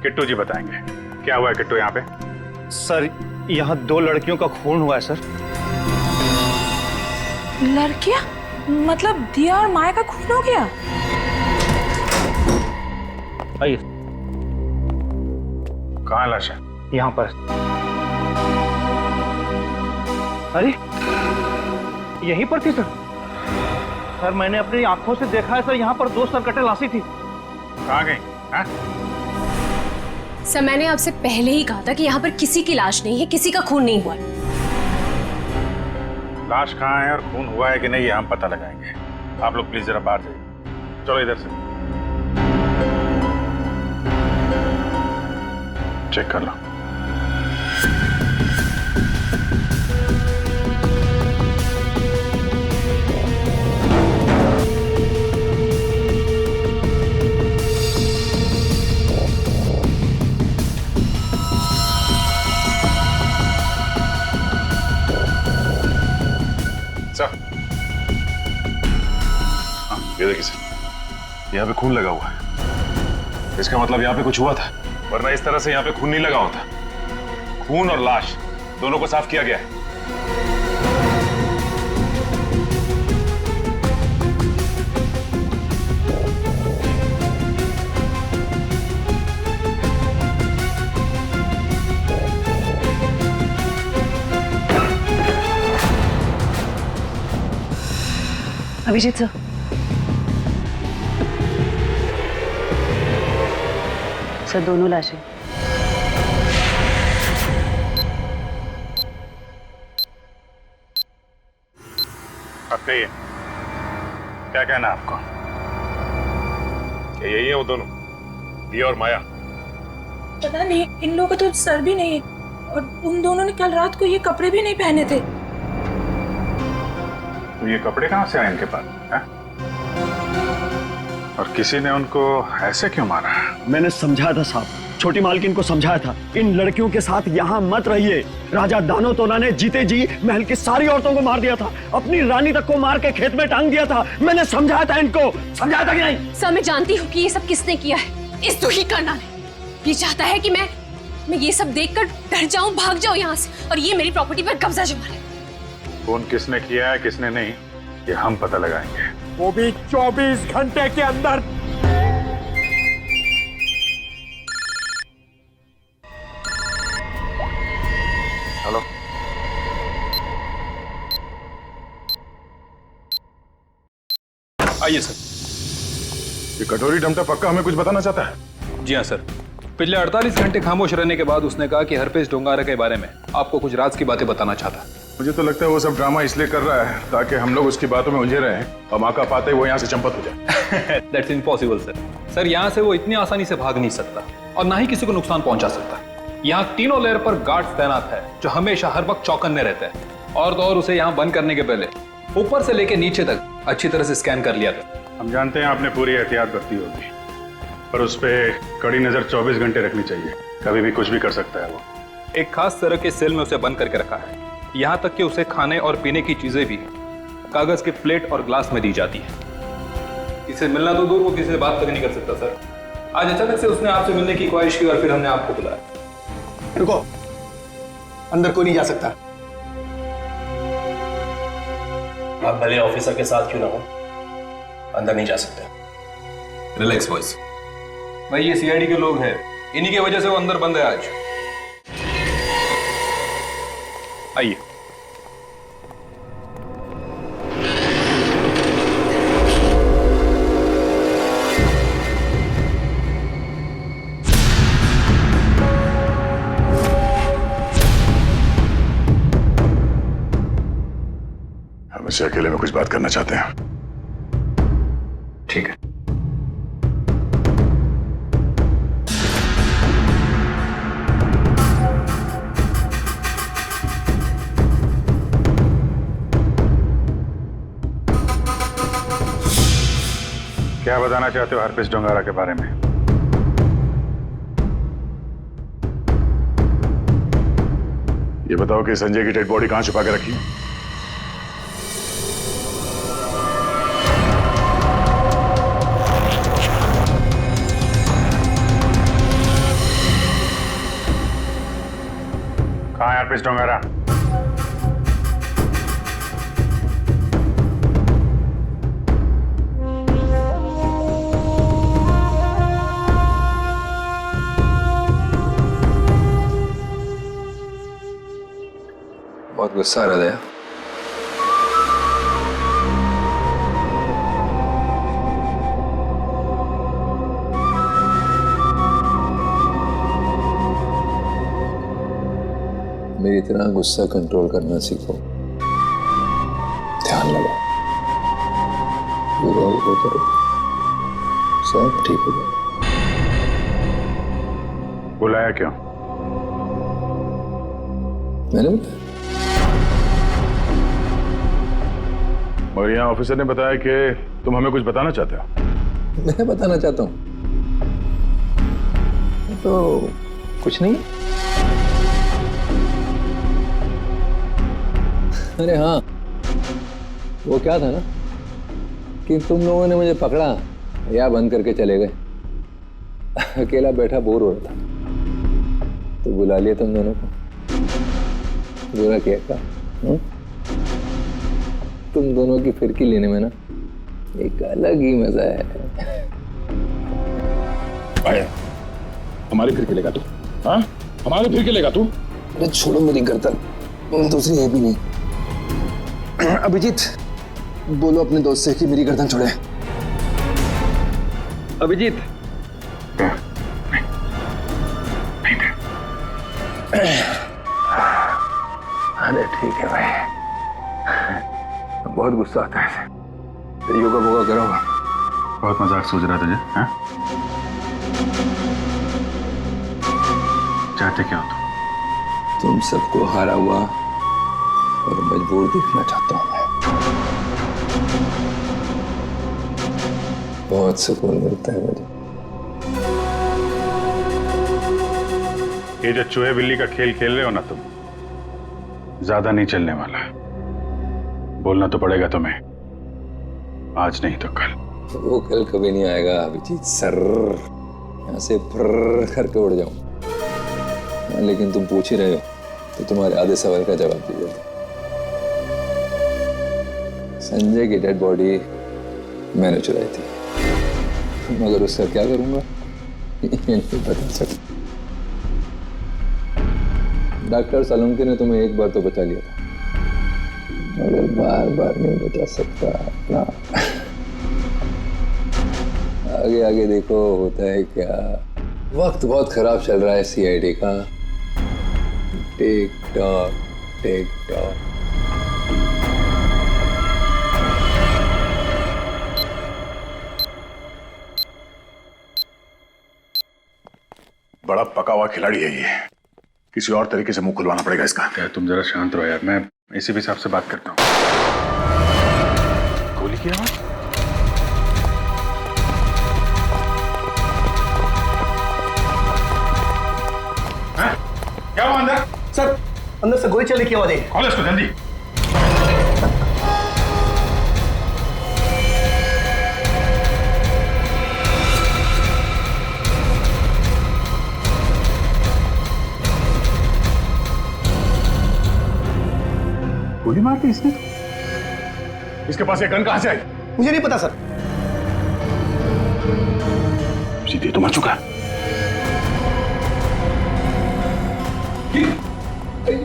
किट्टू जी बताएंगे। क्या हुआ है किट्टू यहाँ पे? सर, यहाँ 2 लड़कियों का खून हुआ है सर। लड़कियां? मतलब दिया और माया का खून हो गया? आइए। कहाँ लाश है? यहाँ पर। अरे, यहीं पर थी सर। सर, मैंने अपनी आंखों से देखा है सर, यहाँ पर 2 सरकटे लाशें थी। कहाँ गई? हाँ? सर, मैंने आपसे पहले ही कहा था कि यहाँ पर किसी की लाश नहीं है, किसी का खून नहीं हुआ। लाश कहाँ है और खून हुआ है कि नहीं ये हम पता लगाएंगे। आप लोग प्लीज जरा बाहर जाइए। चलो इधर से चेक कर लो। ये देखिए सर, यहाँ पे खून लगा हुआ है। इसका मतलब यहाँ पे कुछ हुआ था, वरना इस तरह से यहाँ पे खून नहीं लगा होता। खून और लाश दोनों को साफ किया गया है। अभिजीत सर, सर दोनों लाशें। अब कहिए, क्या कहना है आपको? क्या यही है वो दोनों, दिया और माया? पता नहीं, इन लोगों का तो सर भी नहीं है और उन दोनों ने कल रात को ये कपड़े भी नहीं पहने थे। तो ये कपड़े कहाँ से आए इनके पास? है? और किसी ने उनको ऐसे क्यों मारा? मैंने समझाया था साहब, छोटी मालकिन को समझाया था, इन लड़कियों के साथ यहाँ मत रहिए। राजा दानोतोला ने जीते जी महल की सारी औरतों को मार दिया था, अपनी रानी तक को मार के खेत में टांग दिया था। मैंने समझाया था इनको, समझाया था कि नहीं? सर, मैं जानती हूँ कि ये सब किसने किया है। इस दुखी करना ने ये चाहता है कि मैं ये सब देखकर डर जाऊं, भाग जाऊं यहाँ से, और ये मेरी प्रॉपर्टी पर कब्जा जमा ले। फोन किसने किया है किसने नहीं, ये हम पता लगाएंगे, वो भी 24 घंटे के अंदर। हेलो, आइए सर। ये कटोरी डमटा पक्का हमें कुछ बताना चाहता है? जी हाँ सर, पिछले 48 घंटे खामोश रहने के बाद उसने कहा कि हरपेश डोंगारा के बारे में आपको कुछ राज की बातें बताना चाहता है। मुझे तो लगता है वो सब ड्रामा इसलिए कर रहा है ताकि हम लोग उसकी बातों में उलझे रहें और मौका पाते वो यहाँ से चंपत हो जाए। That's impossible sir. सर यहाँ से वो इतनी आसानी से भाग नहीं सकता और ना ही किसी को नुकसान पहुंचा सकता। यहाँ तीनों लेयर पर गार्ड्स तैनात है जो हमेशा हर वक्त चौकन्ने रहते हैं। और तो और उसे यहाँ बंद करने के पहले ऊपर से लेके नीचे तक अच्छी तरह से स्कैन कर लिया था। हम जानते हैं आपने पूरी एहतियात बरती होगी, पर उस पर कड़ी नजर 24 घंटे रखनी चाहिए। कभी भी कुछ भी कर सकता है वो। एक खास तरह के सेल में उसे बंद करके रखा है। यहाँ तक कि उसे खाने और पीने की चीजें भी कागज के प्लेट और ग्लास में दी जाती है। किसे मिलना तो दूर, वो किसी से बात तक नहीं कर सकता सर। आज अचानक से उसने आपसे मिलने की ख्वाहिश की और फिर हमने आपको बुलाया। रुको, अंदर कोई नहीं जा सकता। आप भले ऑफिसर के साथ क्यों ना हो, अंदर नहीं जा सकते। Relax boys. भाई ये सीआईडी के लोग हैं, इन्हीं की वजह से वो अंदर बंद है आज। आइए। हम इससे अकेले में कुछ बात करना चाहते हैं। ठीक है। क्या बताना चाहते हो हरपेश डोंगारा के बारे में? ये बताओ कि संजय की डेड बॉडी कहां छुपा के रखी? कहाँ है हरपेश डोंगारा? बहुत गुस्सा आ रहा है। मेरी इतना गुस्सा कंट्रोल करना सीखो। ध्यान लगाओ, वो करो, सब ठीक हो जाएगा। बुलाया क्यों? मैंने बताया। और यहाँ ऑफिसर ने बताया कि तुम हमें कुछ बताना चाहते हो। मैं बताना चाहता हूँ तो कुछ नहीं। अरे हाँ, वो क्या था ना कि तुम लोगों ने मुझे पकड़ा या बंद करके चले गए। अकेला बैठा बोर हो रहा था तो बुला लिया तुम दोनों को। बुरा किया क्या? तुम दोनों की फिरकी लेने में ना एक अलग ही मजा है। आया, हमारी फिरकी लेगा तू? हाँ, हमारी फिरकी लेगा तू? अरे छोड़ो मेरी गर्दन, दूसरी है भी नहीं। अभिजीत, बोलो अपने दोस्त से कि मेरी गर्दन छोड़े। अभिजीत, अरे ठीक है भाई, बहुत गुस्सा आता है। योगा वोगा करो। बहुत मजाक सूझ रहा तुझे? हाँ? चाहते क्या हो तुम सबको हारा हुआ और मजबूर देखना चाहता हूं मैं। बहुत सुकून मिलता है मुझे। ये जो चूहे बिल्ली का खेल खेल रहे हो ना तुम, ज्यादा नहीं चलने वाला। बोलना तो पड़ेगा तुम्हें, आज नहीं तो कल। वो कल कभी नहीं आएगा अभिजीत सर। यहाँ से फर्र करके उड़ जाऊं, लेकिन तुम पूछ ही रहे हो तो तुम्हारे आधे सवाल का जवाब दे देता। संजय की डेड बॉडी मैंने चुराई थी, मगर उसका क्या करूंगा ये नहीं बता सकता। डॉक्टर सालुंके ने तुम्हें एक बार तो बचा लिया था, मगर बार बार नहीं बचा सकता ना। आगे आगे देखो होता है क्या। वक्त बहुत खराब चल रहा है सीआईडी का। Tick tock tick tock. बड़ा पका हुआ खिलाड़ी है ये, किसी और तरीके से मुंह खुलवाना पड़ेगा इसका। क्या तुम जरा शांत रहो यार, मैं इसी भी साहब से बात करता हूँ। गोली की आवाज? क्या हुआ अंदर? सर अंदर से गोली चलने की आवाज है। खोलो इसको जल्दी। गोली मार दी इसने? इसके पास ये गन कहां से आई? मुझे नहीं पता सर। सीधे तो मर चुका है।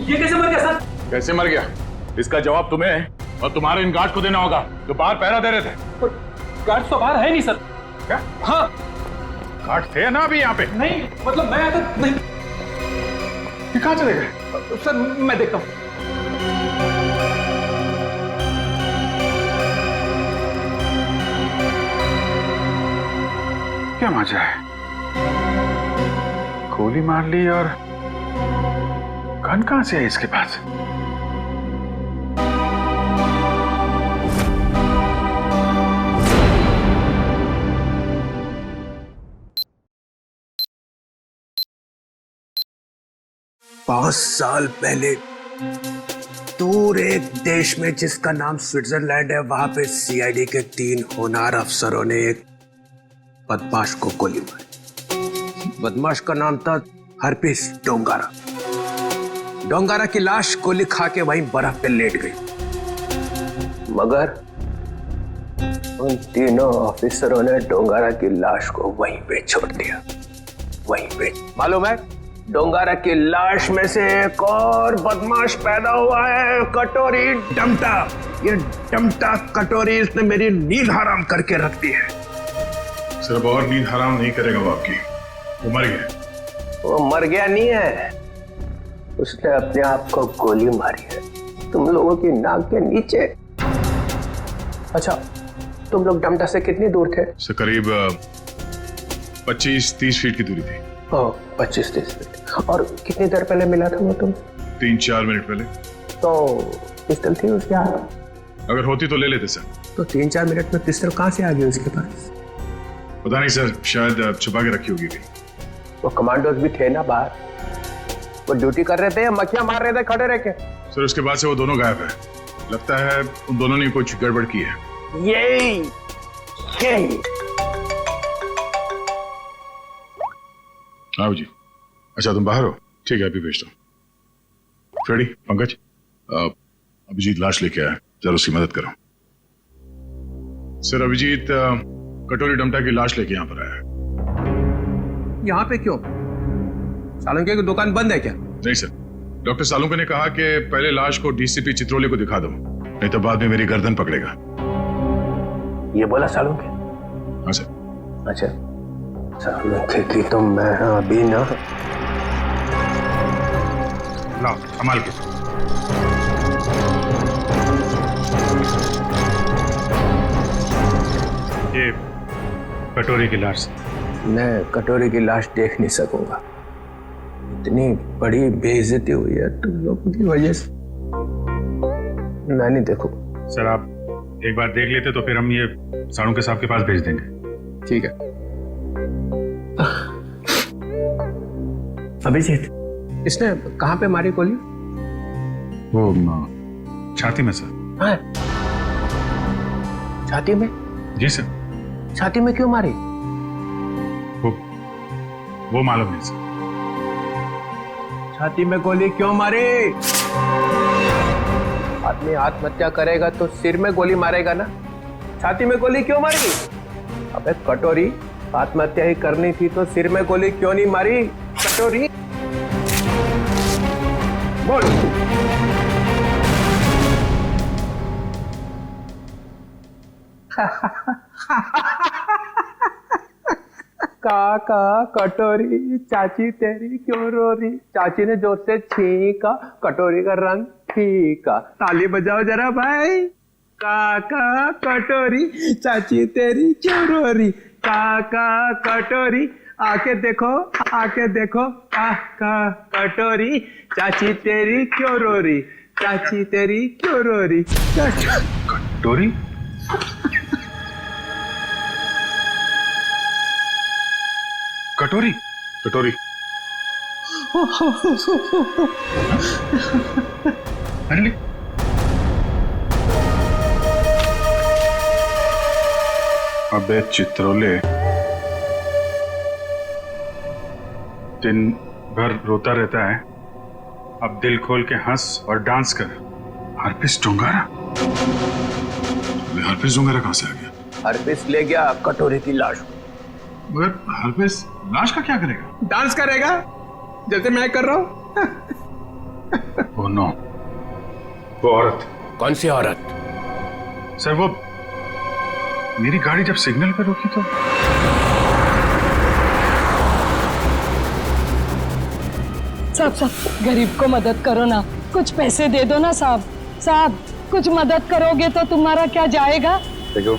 ये कैसे मर गया सर? कैसे मर गया इसका जवाब तुम्हें और तुम्हारे इन गार्ड को देना होगा जो बाहर पहरा दे रहे थे। गार्ड तो बाहर है नहीं सर। क्या? हाँ गार्ड थे ना अभी यहाँ पे? नहीं, मतलब मैं तो नहीं। ये कहाँ चले गए? सर मैं देखता हूँ। क्या मजा है, गोली मार ली और गन कहां से है इसके पास? पांच साल पहले दूर एक देश में जिसका नाम स्विट्जरलैंड है, वहां पे सीआईडी के 3 होनहार अफसरों ने एक बदमाश को गोली मारी। बदमाश का नाम था हरपीस डोंगारा। डोंगारा की लाश गोली खा के वहीं बर्फ पे लेट गई, मगर उन तीनों ऑफिसरों ने डोंगारा की लाश को वहीं पे छोड़ दिया। वहीं पे मालूम है, डोंगारा की लाश में से एक और बदमाश पैदा हुआ है, कटोरी डमटा। ये डमटा कटोरी इसने मेरी नींद हराम करके रख दी है। सिर्फ और नींद हराम नहीं करेगा वो आपकी, वो मर गया। वो मर गया नहीं है, उसने अपने आप को गोली मारी है तुम लोगों की नाक के नीचे। अच्छा, तुम लोग डमटा से कितनी दूर थे? से करीब 25-30 फीट की दूरी थी। 25-30 फीट। और कितनी देर पहले मिला था वो तुम? 3-4 मिनट पहले। तो पिस्टल थी उसके हाथ? अगर होती तो ले लेते सर। तो 3-4 मिनट में पिस्टल कहां से आ गई उसके पास? पता नहीं सर, शायद छुपा के रखी होगी कहीं। वो कमांडोज भी थे ना बाहर, वो ड्यूटी कर रहे थे या मक्खियां मार रहे थे खड़े रह के? सर उसके बाद से वो दोनों गायब है। लगता है उन दोनों ने कुछ गड़बड़ की है। यही आओ जी। अच्छा तुम बाहर हो? ठीक है, अभी भेजता हूँ। फ्रेडी, पंकज, अभिजीत लाश लेके आया, जरा उसकी मदद करो। सर अभिजीत कटोरी डमटा की लाश लेके यहाँ पर आया है। यहाँ पे क्यों? सालुंके की दुकान बंद है क्या? नहीं सर, डॉक्टर सालुंके ने कहा कि पहले लाश को डीसीपी चित्रोले को दिखा दो, नहीं तो बाद में मेरी गर्दन पकड़ेगा। ये बोला सालुंके? हाँ सर। अच्छा, सालुंके की तो मैं अभी ना। लाओ संभाल के। ये कटोरी की लाश। मैं कटोरी की लाश देख नहीं सकूंगा, इतनी बड़ी बेइज्जती हुई है तुम लोगों की वजह से। मैं नहीं देखूंगा। सर आप एक बार देख लेते तो फिर हम ये सालुंके साहब के पास भेज देंगे। ठीक है। अभिजीत, इसने कहां पे मारी गोली? वो छाती में सर। हाँ? छाती में? जी सर। छाती में क्यों मारी? वो मालूम नहीं सर। छाती में गोली क्यों मारी? आदमी आत्महत्या करेगा तो सिर में गोली मारेगा ना, छाती में गोली क्यों मारी? अबे कटोरी, आत्महत्या ही करनी थी तो सिर में गोली क्यों नहीं मारी? कटोरी बोल। काका कटोरी चाची तेरी क्यों रो रही। चाची ने जोर से छींका, कटोरी का रंग फीका। ताली बजाओ जरा भाई। काका कटोरी चाची तेरी क्यों रो रही। काका कटोरी आके देखो काका कटोरी चाची तेरी क्यों रो रही। चाची तेरी क्यों रो रही। कटोरी कटोरी कटोरी अरे अबे चित्रोले, दिन भर रोता रहता है, अब दिल खोल के हंस और डांस कर। हरपिस डोंगारा? हरपिस डोंगारा कहां से आ गया? हरपिस ले गया कटोरी की लाश। मगर हरपिस लाश का क्या करेगा? डांस करेगा जैसे मैं कर रहा हूं। ओह नो, वो औरत। कौन सी औरत? सर वो मेरी गाड़ी जब सिग्नल पे रुकी तो साहब गरीब को मदद करो ना, कुछ पैसे दे दो ना साहब। साहब कुछ मदद करोगे तो तुम्हारा क्या जाएगा। देखो,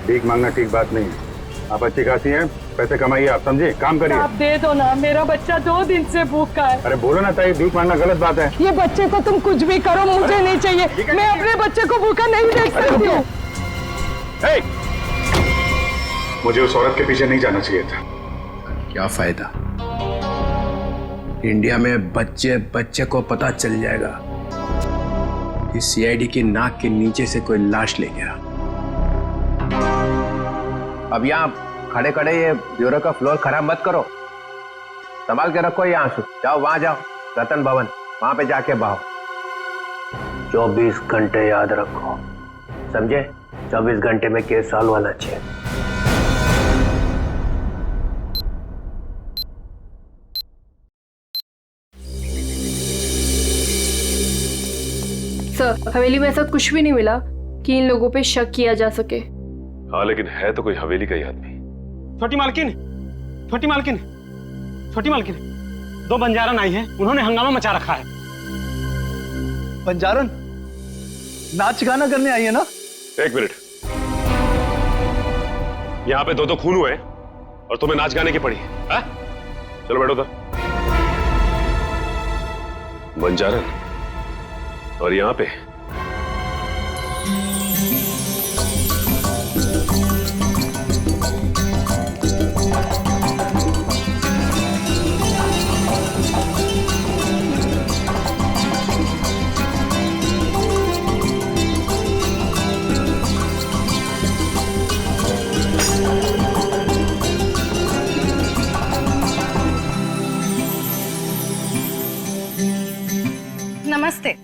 भीख मांगना ठीक बात नहीं है। आप अच्छी खासी हैं, पैसे कमाइए, आप समझे, काम करिए। आप दे दो ना, मेरा बच्चा 2 दिन से भूखा है। अरे बोलो ना ताई, भीख मांगना गलत बात है। ये बच्चे को तुम कुछ भी करो, मुझे नहीं चाहिए। मैं अपने बच्चे को भूखा नहीं देख सकती हूँ। मुझे उस औरत के पीछे नहीं जाना चाहिए था। क्या फायदा, इंडिया में बच्चे बच्चे को पता चल जाएगा कि सीआईडी की नाक के नीचे से कोई लाश ले गया। अब यहाँ खड़े खड़े ये ब्यूरो का फ्लोर खराब मत करो, संभाल के रखो ये आंसू। जाओ वहां जाओ, रतन भवन, वहां पे जाके बहाओ। 24 घंटे याद रखो, समझे? 24 घंटे में केस सॉल्व होना चाहिए। सर, हवेली में ऐसा कुछ भी नहीं मिला कि इन लोगों पे शक किया जा सके। हाँ, लेकिन है तो कोई हवेली का ही आदमी। छोटी मालकिन, छोटी मालकिन, छोटी मालकिन, 2 बंजारन आई हैं, उन्होंने हंगामा मचा रखा है। बंजारन नाच गाना करने आई है ना? 1 मिनट, यहाँ पे 2 खून हुए और तुम्हें नाच गाने की पड़ी है? चलो बैठो तो। बंजारन और यहाँ पे नमस्ते।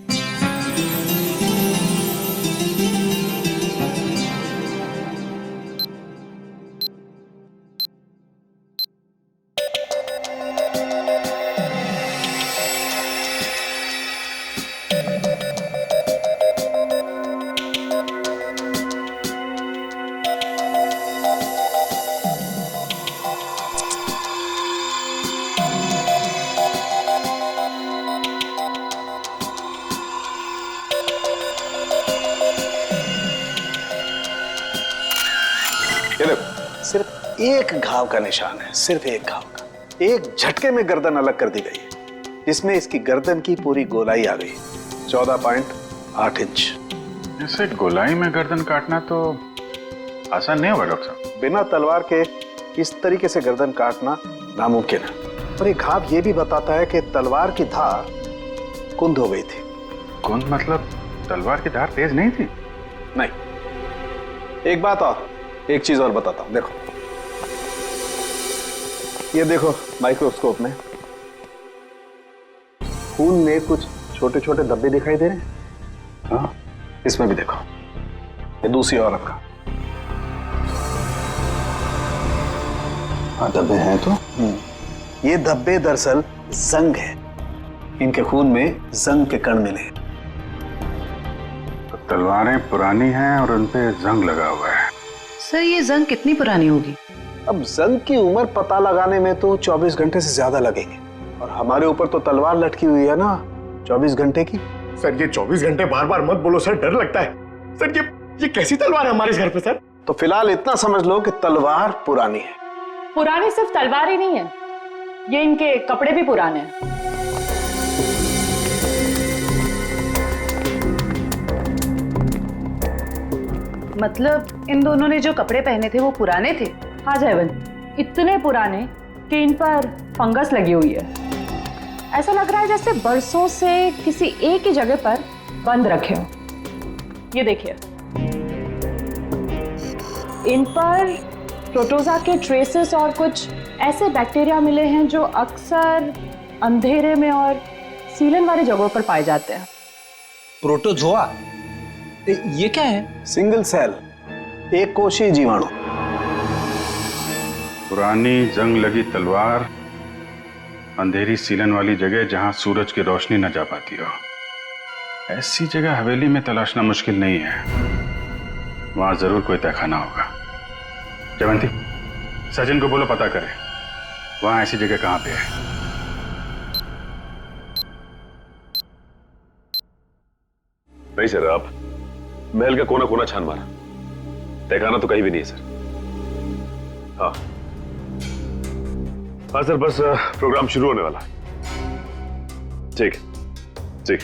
सिर्फ एक घाव का निशान है, सिर्फ एक घाव का। एक झटके में गर्दन अलग कर दी गई है, जिसमें इसकी गर्दन की पूरी गोलाई आ गई, 14.8 इंच। ऐसे गोलाई में गर्दन काटना तो आसान नहीं होगा डॉक्टर साहब। बिना तलवार के इस तरीके से गर्दन काटना नामुमकिन है। और एक घाव यह भी बताता है कि तलवार की धार कुंद हो गई थी। कुंद मतलब तलवार की धार तेज नहीं थी? नहीं। एक बात और, एक चीज और बताता हूं, देखो ये देखो माइक्रोस्कोप में खून में कुछ छोटे छोटे धब्बे दिखाई दे रहे हैं। हाँ, इसमें भी देखो, ये दूसरी औरत का। हाँ, धब्बे हैं तो। ये धब्बे दरअसल जंग है, इनके खून में जंग के कण मिले। तो तलवारें पुरानी हैं और उन पे जंग लगा हुआ है। सर, ये जंग कितनी पुरानी होगी? अब जंग की उम्र पता लगाने में तो 24 घंटे से ज्यादा लगेंगे, और हमारे ऊपर तो तलवार लटकी हुई है ना 24 घंटे की। सर ये 24 घंटे बार बार मत बोलो सर, डर लगता है। सर ये कैसी तलवार है हमारे घर पे सर? तो फिलहाल इतना समझ लो कि तलवार पुरानी है। पुरानी सिर्फ तलवार ही नहीं है, ये इनके कपड़े भी पुराने हैं। मतलब इन दोनों ने जो कपड़े पहने थे वो पुराने थे? हाँ जयवंत, इतने पुराने कि इन पर फंगस लगी हुई है। ऐसा लग रहा है जैसे बरसों से किसी एक ही जगह पर बंद रखे हो। ये देखिए, इन पर प्रोटोजा के ट्रेसेस और कुछ ऐसे बैक्टीरिया मिले हैं जो अक्सर अंधेरे में और सीलन वाली जगहों पर पाए जाते हैं। प्रोटोजोआ? ये क्या है? सिंगल सेल, एक कोशीय जीवाणु। पुरानी जंग लगी तलवार, अंधेरी सीलन वाली जगह जहां सूरज की रोशनी न जा पाती हो। ऐसी जगह हवेली में तलाशना मुश्किल नहीं है, वहां जरूर कोई तहखाना होगा। जयवंती, सचिन को बोलो पता करे वहां ऐसी जगह कहां पे है। नहीं सर, आप महल का कोना कोना छान मारा, तहखाना तो कहीं भी नहीं है सर। हाँ हाँ सर, बस प्रोग्राम शुरू होने वाला है। ठीक ठीक।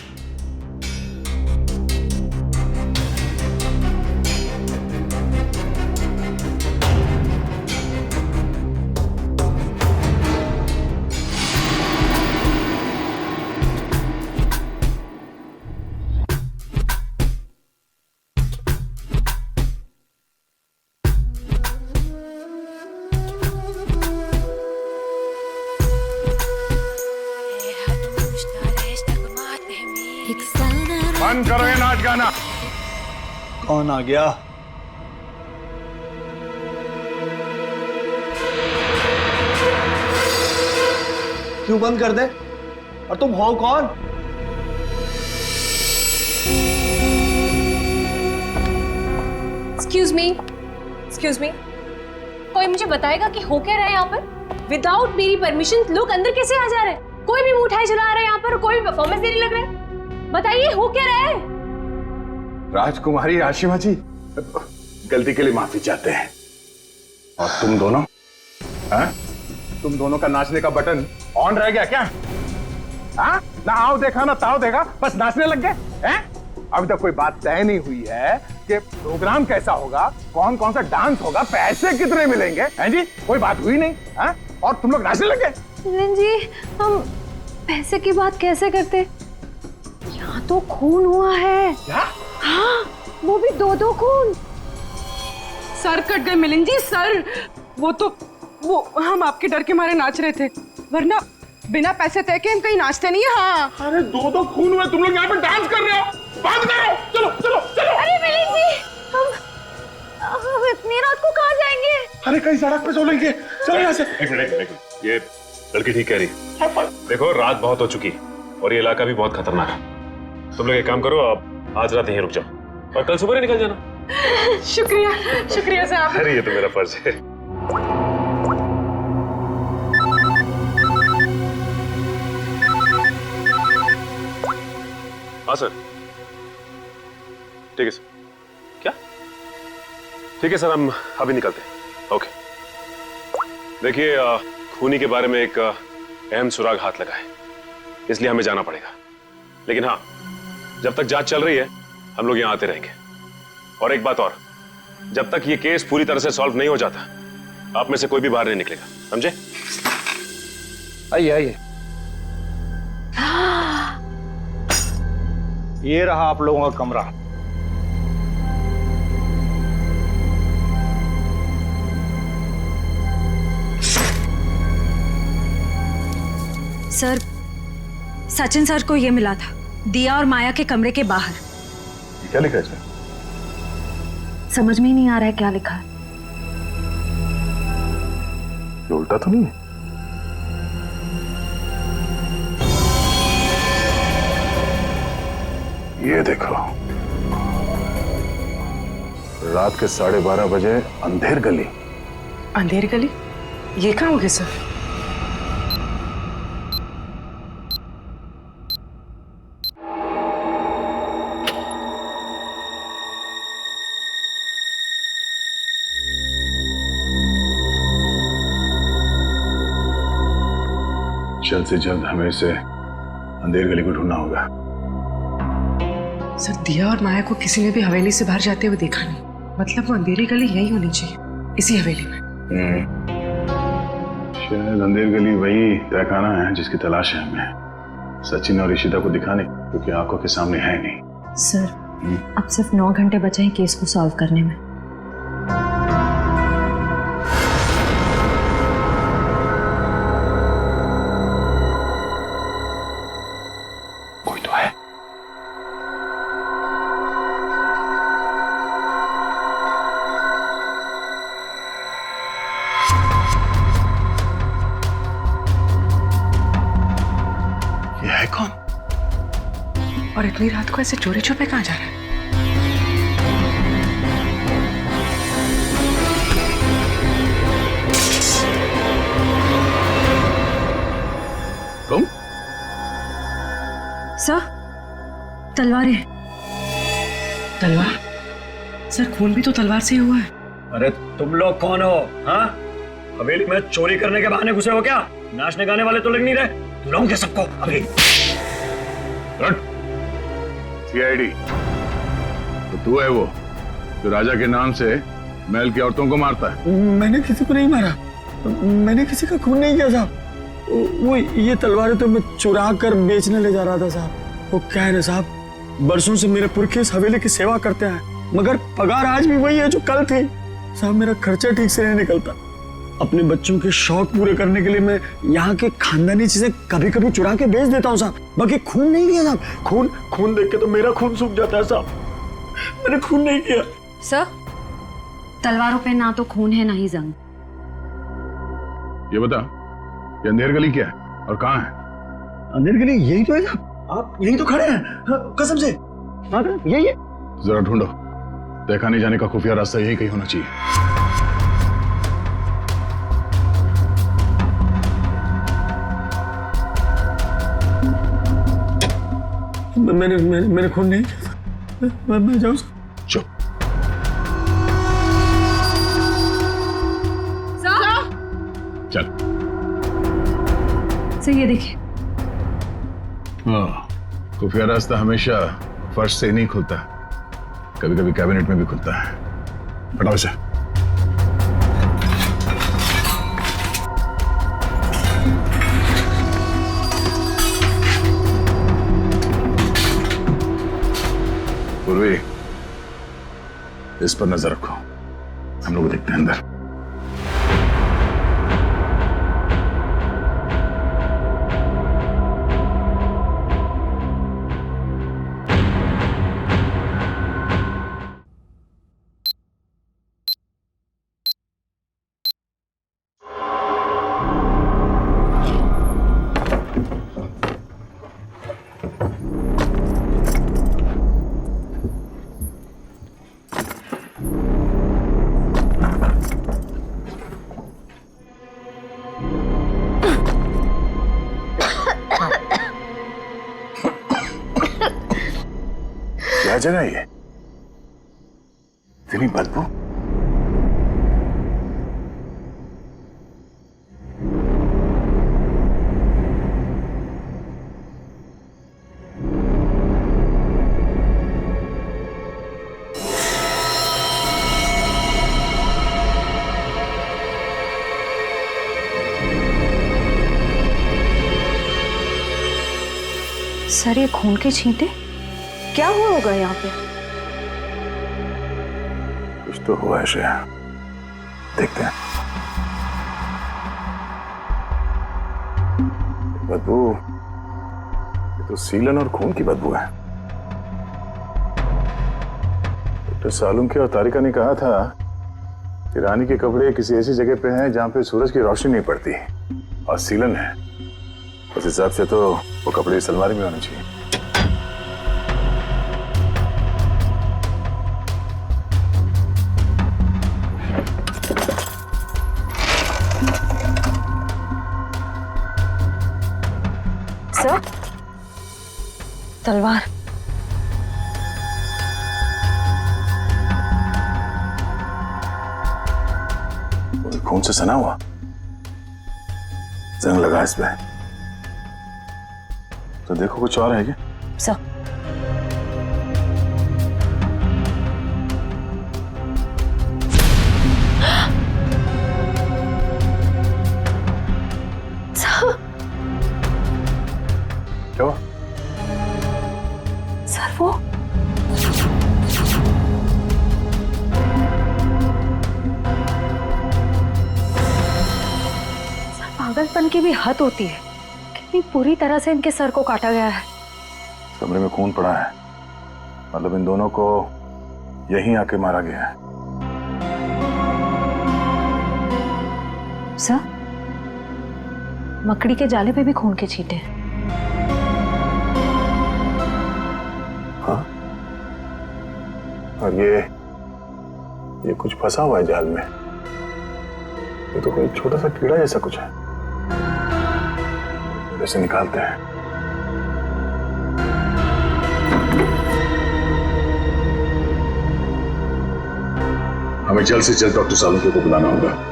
बंद करो ये नाच गाना। कौन आ गया? क्यों बंद कर दे? और तुम हो कौन? एक्सक्यूज मी, कोई मुझे बताएगा कि हो क्या रहा है यहाँ पर? विदाउट मेरी परमिशन लोग अंदर कैसे आ जा रहे हैं? कोई भी मिठाई चला रहा है यहाँ पर, कोई भी परफॉर्मेंस देने लग रहा है। बताइए हो क्या रहा है? राजकुमारी आशिमा जी, गलती के लिए माफी चाहते हैं। और तुम दोनों, हाँ? तुम दोनों का नाचने का बटन ऑन रह गया क्या? हाँ? ना आओ देखा ना ताओ देखा, बस नाचने लग गए हैं? अभी तक कोई बात तय नहीं हुई है कि प्रोग्राम कैसा होगा, कौन कौन सा डांस होगा, पैसे कितने मिलेंगे, हैं जी? कोई बात हुई नहीं, हाँ? और तुम लोग नाचने लग गए। मिलन जी, हम पैसे की बात कैसे करते? यहाँ तो खून हुआ है। क्या? हाँ, वो भी 2-2 खून। सर कट गए मिलन जी, सर। वो हम आपके डर के मारे नाच रहे थे, वरना बिना पैसे तय के हम कहीं नाचते नहीं है। हाँ। अरे 2-2 खून हुए, तुम लोग यहाँ पे डांस कर रहे हो? बात करो, चलो चलो चलो। अरे मिलन जी, हम इतनी रात को कहाँ जाएंगे? अरे कहीं सड़क पे सोलेंगे, चलो यहाँ से। एक मिनट, ये लड़की ठीक कह रही। देखो रात बहुत हो चुकी और ये इलाका भी बहुत खतरनाक है। तुम लोग एक काम करो, आप आज रात यहीं रुक जाओ और कल सुबह निकल जाना। शुक्रिया साहब। अरे ये तो मेरा फर्ज है। हाँ सर, ठीक है सर। क्या? ठीक है सर, हम अभी निकलते हैं। ओके। देखिए, खूनी के बारे में एक अहम सुराग हाथ लगा है, इसलिए हमें जाना पड़ेगा। लेकिन हाँ, जब तक जांच चल रही है हम लोग यहाँ आते रहेंगे। और एक बात और, जब तक ये केस पूरी तरह से सॉल्व नहीं हो जाता, आप में से कोई भी बाहर नहीं निकलेगा, समझे? आइए आइए। ये रहा आप लोगों का कमरा। सर, सचिन सर को ये मिला था, दिया और माया के कमरे के बाहर। क्या लिखा है इसमें? समझ में ही नहीं आ रहा है क्या लिखा है। ये उल्टा तो नहीं है? ये देखो, रात के 12:30 बजे अंधेर गली, अंधेरी गली, ये कहाँ होगी सर? जल्द से जल्द हमें इसे अंधेर गली को ढूंढना होगा। सर दिया और माया को किसी ने भी हवेली से बाहर जाते हुए देखा नहीं, मतलब वो अंधेरी गली यही होनी चाहिए, इसी हवेली में। शायद अंधेर गली वही तहखाना है जिसकी तलाश है हमें सचिन और इशिता को दिखाने, क्योंकि आंखों के सामने है नहीं। सर अब सिर्फ 9 घंटे बचे हैं केस को सॉल्व करने में। कोई तो है। ये है कौन? और इतनी रात को ऐसे चोरी छुपे कहाँ जा रहा है? तुम? सर तलवारें। तलवार? सर खून भी तो तलवार से ही हुआ है। अरे तुम लोग कौन हो? हाँ, हवेली में चोरी करने के बहाने घुसे हो क्या? नाचने गाने वाले तो लग नहीं रहे। बुलाऊंगे सबको अभी। सीआईडी तो तू है वो जो राजा के नाम से महल की औरतों को मारता है? मैंने किसी को नहीं मारा, मैंने किसी का खून नहीं किया साहब। वो ये तलवारें तो मैं चुरा कर बेचने ले जा रहा था साहब। वो क्या है ना साहब, बरसों से मेरे पुरखे इस हवेली की सेवा करते हैं, मगर पगार आज भी वही है जो कल थी साहब। मेरा खर्चा ठीक से नहीं निकलता। अपने बच्चों के शौक पूरे करने के लिए मैं यहाँ के खानदानी चीजें कभी कभी चुरा के बेच देता हूँ साहब, बाकी खून नहीं किया साहब। खून देख के तो मेरा खून सूख जाता है साहब। मैंने खून नहीं किया। सर तलवारों पे ना तो खून है ना ही जंग। ये बता, ये अंधेर गली क्या है और कहाँ है? अंधेर गली यही तो है साहब, आप यही तो खड़े हैं। हाँ, कसम से यही है। जरा ढूंढो, देखा नहीं जाने का खुफिया रास्ता यही कहीं होना चाहिए। मैंने खून नहीं किया। मैं जाऊँ? चुप। चल। सर ये देखिए। हाँ, खुफिया रास्ता हमेशा फर्श से नहीं खुलता, कभी कभी कैबिनेट में भी खुलता है। हटाओ इसे। पूर्वी, इस पर नजर रखो, हम लोग देखते हैं अंदर। क्या जगह ये? इतनी बदबू? सर ये खून के छींटे, क्या हुआ होगा यहाँ पे? कुछ तो हुआ है श्रेया, देखते हैं। बदबू, ये तो सीलन और खून की बदबू है। डॉक्टर सालुंखे और तारिका ने कहा था कि रानी के कपड़े किसी ऐसी जगह पे हैं जहां पे सूरज की रोशनी नहीं पड़ती, और सीलन है। उस हिसाब से तो वो कपड़े इस अलमारी में होने चाहिए। तलवार। खून से सना हुआ जंग लगा इस पे। तो देखो कुछ और है क्या? सर क्या हुआ? सर वो पागलपन की भी हद होती है। कितनी पूरी तरह से इनके सर को काटा गया है। कमरे में खून पड़ा है, मतलब इन दोनों को यहीं आके मारा गया है। सर मकड़ी के जाले पे भी खून के छींटे हैं। हाँ, और ये कुछ फंसा हुआ है जाल में। ये तो कोई छोटा सा कीड़ा जैसा कुछ है। इसे निकालते हैं। हमें जल्द से जल्द डॉक्टर सालुंके को बुलाना होगा।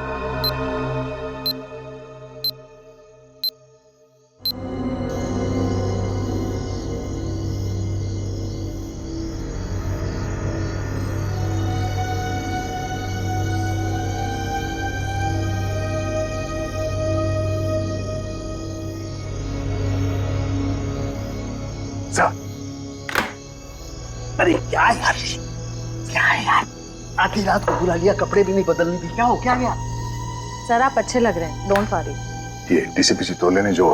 अरे क्या यार, क्या है यार, आधी रात को बुला लिया, कपड़े भी नहीं बदलने दी। क्या हो क्या गया? सर आप अच्छे लग रहे हैं, डोंट वरी। ये डीसीपी चितौले ने जो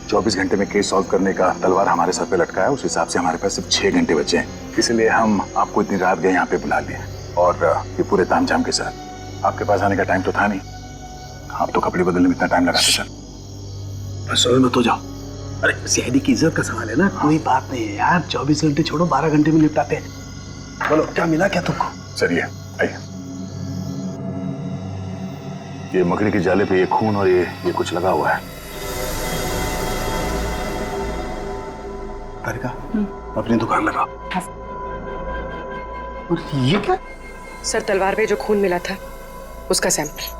24 घंटे में केस सॉल्व करने का तलवार हमारे सर पे लटकाया, उस हिसाब से हमारे पास सिर्फ 6 घंटे बचे हैं। इसलिए हम आपको इतनी रात गए यहाँ पे बुला लिए, और ये पूरे तामझाम के साथ। आपके पास आने का टाइम तो था नहीं, आप तो कपड़े बदलने में इतना टाइम लगाते सर। बस मत हो जाओ। अरे सीआईडी की इज्जत का सवाल है ना, कोई बात नहीं है यार। 24 घंटे छोड़ो, 12 घंटे में निपटाते हैं। बोलो क्या मिला क्या तुमको? सर ये आइए, ये मकड़ी के जाले पे ये खून और ये कुछ लगा हुआ है। तारिका अपनी दुकान लगा। और ये क्या? सर तलवार पे जो खून मिला था उसका सैंपल।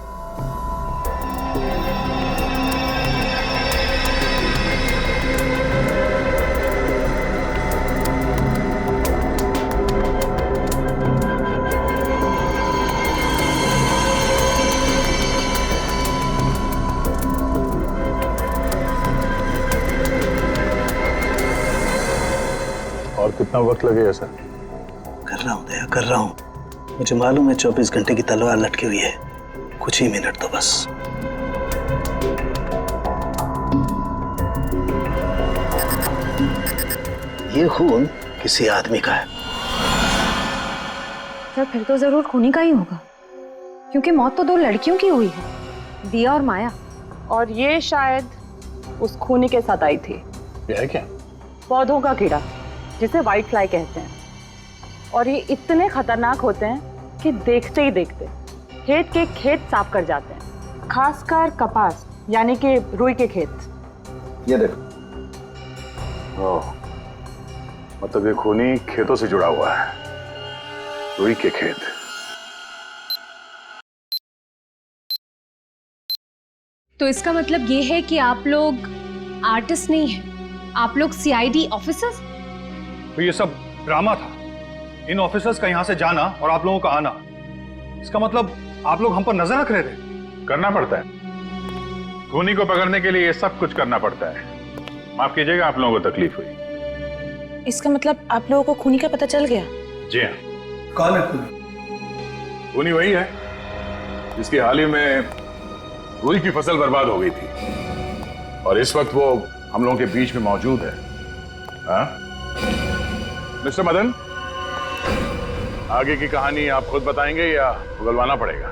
और कितना वक्त लगेगा सर? कर रहा हूँ दया, कर रहा हूँ। मुझे मालूम है 24 घंटे की तलवार लटकी हुई है, कुछ ही मिनट तो बस। ये खून किसी आदमी का है। सर फिर तो जरूर खूनी का ही होगा, क्योंकि मौत तो 2 लड़कियों की हुई है, दिया और माया। और ये शायद उस खूनी के साथ आई थी। ये है क्या? पौधों का कीड़ा, जिसे व्हाइट फ्लाई कहते हैं। और ये इतने खतरनाक होते हैं कि देखते ही देखते खेत के खेत साफ कर जाते हैं, खासकर कपास यानी कि रुई के खेत। ये देखो, ओह, मतलब ये खूनी खेतों से जुड़ा हुआ है, रुई के खेत। तो इसका मतलब ये है कि आप लोग आर्टिस्ट नहीं हैं, आप लोग सीआईडी ऑफिसर्स। तो ये सब ड्रामा था, इन ऑफिसर्स का यहाँ से जाना और आप लोगों का आना। इसका मतलब आप लोग हम पर नजर रख रहे थे। करना पड़ता है, खूनी को पकड़ने के लिए ये सब कुछ करना पड़ता है। माफ कीजिएगा आप लोगों को तकलीफ हुई। इसका मतलब आप लोगों को खूनी का पता चल गया? जी हाँ। कौन है खूनी? खूनी वही है जिसकी हाल ही में रुई की फसल बर्बाद हो गई थी, और इस वक्त वो हम लोगों के बीच में मौजूद है। हाँ? मिस्टर मदन, आगे की कहानी आप खुद बताएंगे या उगलवाना पड़ेगा?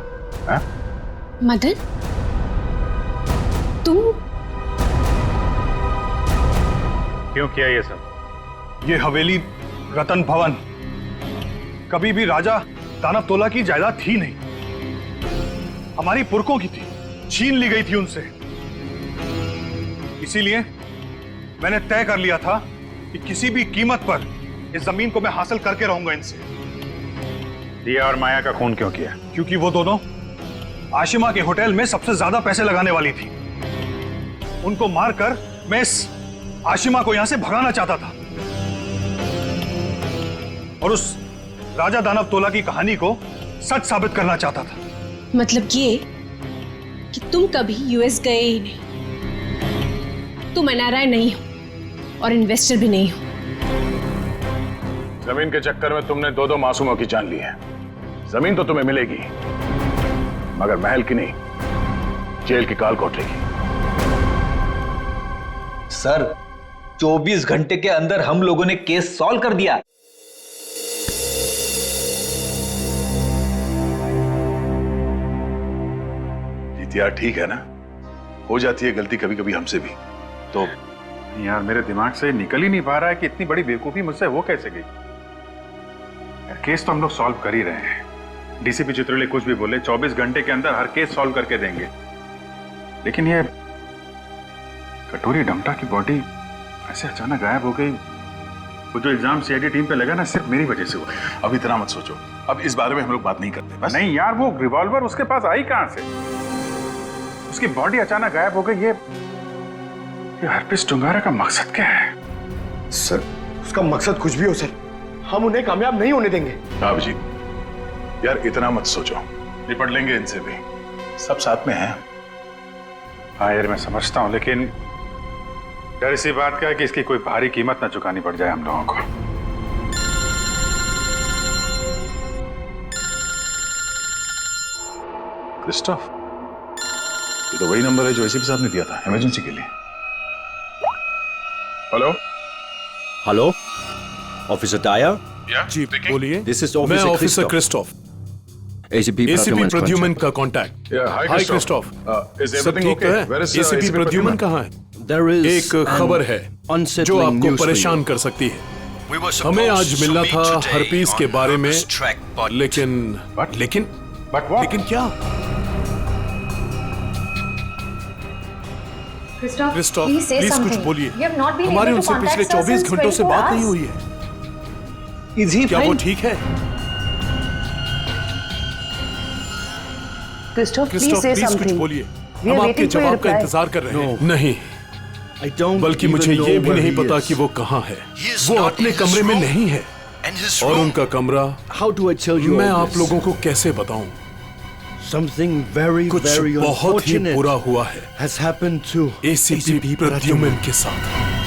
हाँ? मदन, तुम क्यों किया ये सब? ये हवेली रतन भवन कभी भी राजा दानव तोला की जायदाद थी नहीं, हमारी पुरखों की थी, छीन ली गई थी उनसे। इसीलिए मैंने तय कर लिया था कि किसी भी कीमत पर इस जमीन को मैं हासिल करके रहूंगा इनसे। दिया और माया का खून क्यों किया? क्योंकि वो दोनों आशिमा के होटल में सबसे ज्यादा पैसे लगाने वाली थी। उनको मारकर मैं इस आशिमा को यहां से भगाना चाहता था और उस राजा दानव तोला की कहानी को सच साबित करना चाहता था। मतलब ये कि तुम कभी यूएस गए ही नहीं, तुम एनआरआई नहीं हो और इन्वेस्टर भी नहीं हो। जमीन के चक्कर में तुमने दो मासूमों की जान ली है। जमीन तो तुम्हें मिलेगी, मगर महल की नहीं, जेल की काल कोठरी की। सर 24 घंटे के अंदर हम लोगों ने केस सॉल्व कर दिया। यार ठीक है ना, हो जाती है गलती कभी कभी हमसे भी। तो यार मेरे दिमाग से निकल ही नहीं पा रहा है कि इतनी बड़ी बेवकूफी मुझसे हो कैसे गई। केस तो हम लोग सॉल्व कर ही रहे हैं। डीसीपी चित्रले कुछ भी बोले, 24 घंटे के अंदर हर केस सॉल्व करके देंगे। लेकिन ये कटोरी डमटा की बॉडी ऐसे अचानक गायब हो गई। वो जो इल्जाम सीआईडी टीम पे लगा ना, सिर्फ मेरी वजह से हुआ। अब इतना मत सोचो, अब इस बारे में हम लोग बात नहीं करते बस। नहीं यार, वो रिवॉल्वर उसके पास आई कहां से? उसकी बॉडी अचानक गायब हो गई। ये हरपिस टुंगारा का मकसद क्या है? सर उसका मकसद कुछ भी हो सर, हम उन्हें कामयाब नहीं होने देंगे। हाँ अभिजीत, यार इतना मत सोचो, निपट लेंगे इनसे भी, सब साथ में हैं। हाँ यार मैं समझता हूँ, लेकिन डर इसी बात का है कि इसकी कोई भारी कीमत ना चुकानी पड़ जाए हम लोगों को। क्रिस्टोफ, ये तो वही नंबर है जो एसीपी साहब ने दिया था इमरजेंसी के लिए। Hello hello, officer Dyer. जी बोलिए। दिस इज मैं ऑफिसर क्रिस्टोफ, एसीपी प्रद्युमन का कांटेक्ट। हाय क्रिस्टोफ, सब ठीक है? एसीपी प्रद्युमन कहाँ है? एक खबर है जो आपको परेशान कर सकती है। हमें आज मिलना था हरपीस के बारे में, लेकिन क्या? क्रिस्टोफ प्लीज कुछ बोलिए। हमारी उनसे पिछले 24 घंटों से बात नहीं हुई है। क्या वो ठीक है? क्रिस्टोफ प्लीज कुछ बोलिए। हम आपके जवाब का इंतजार कर रहे हैं। नहीं, बल्कि मुझे ये भी नहीं पता कि वो कहाँ है। वो अपने कमरे में नहीं है, और उनका कमरा मैं आप लोगों को कैसे बताऊं? कुछ बहुत ही बुरा हुआ है एसीपी प्रद्युमन के साथ।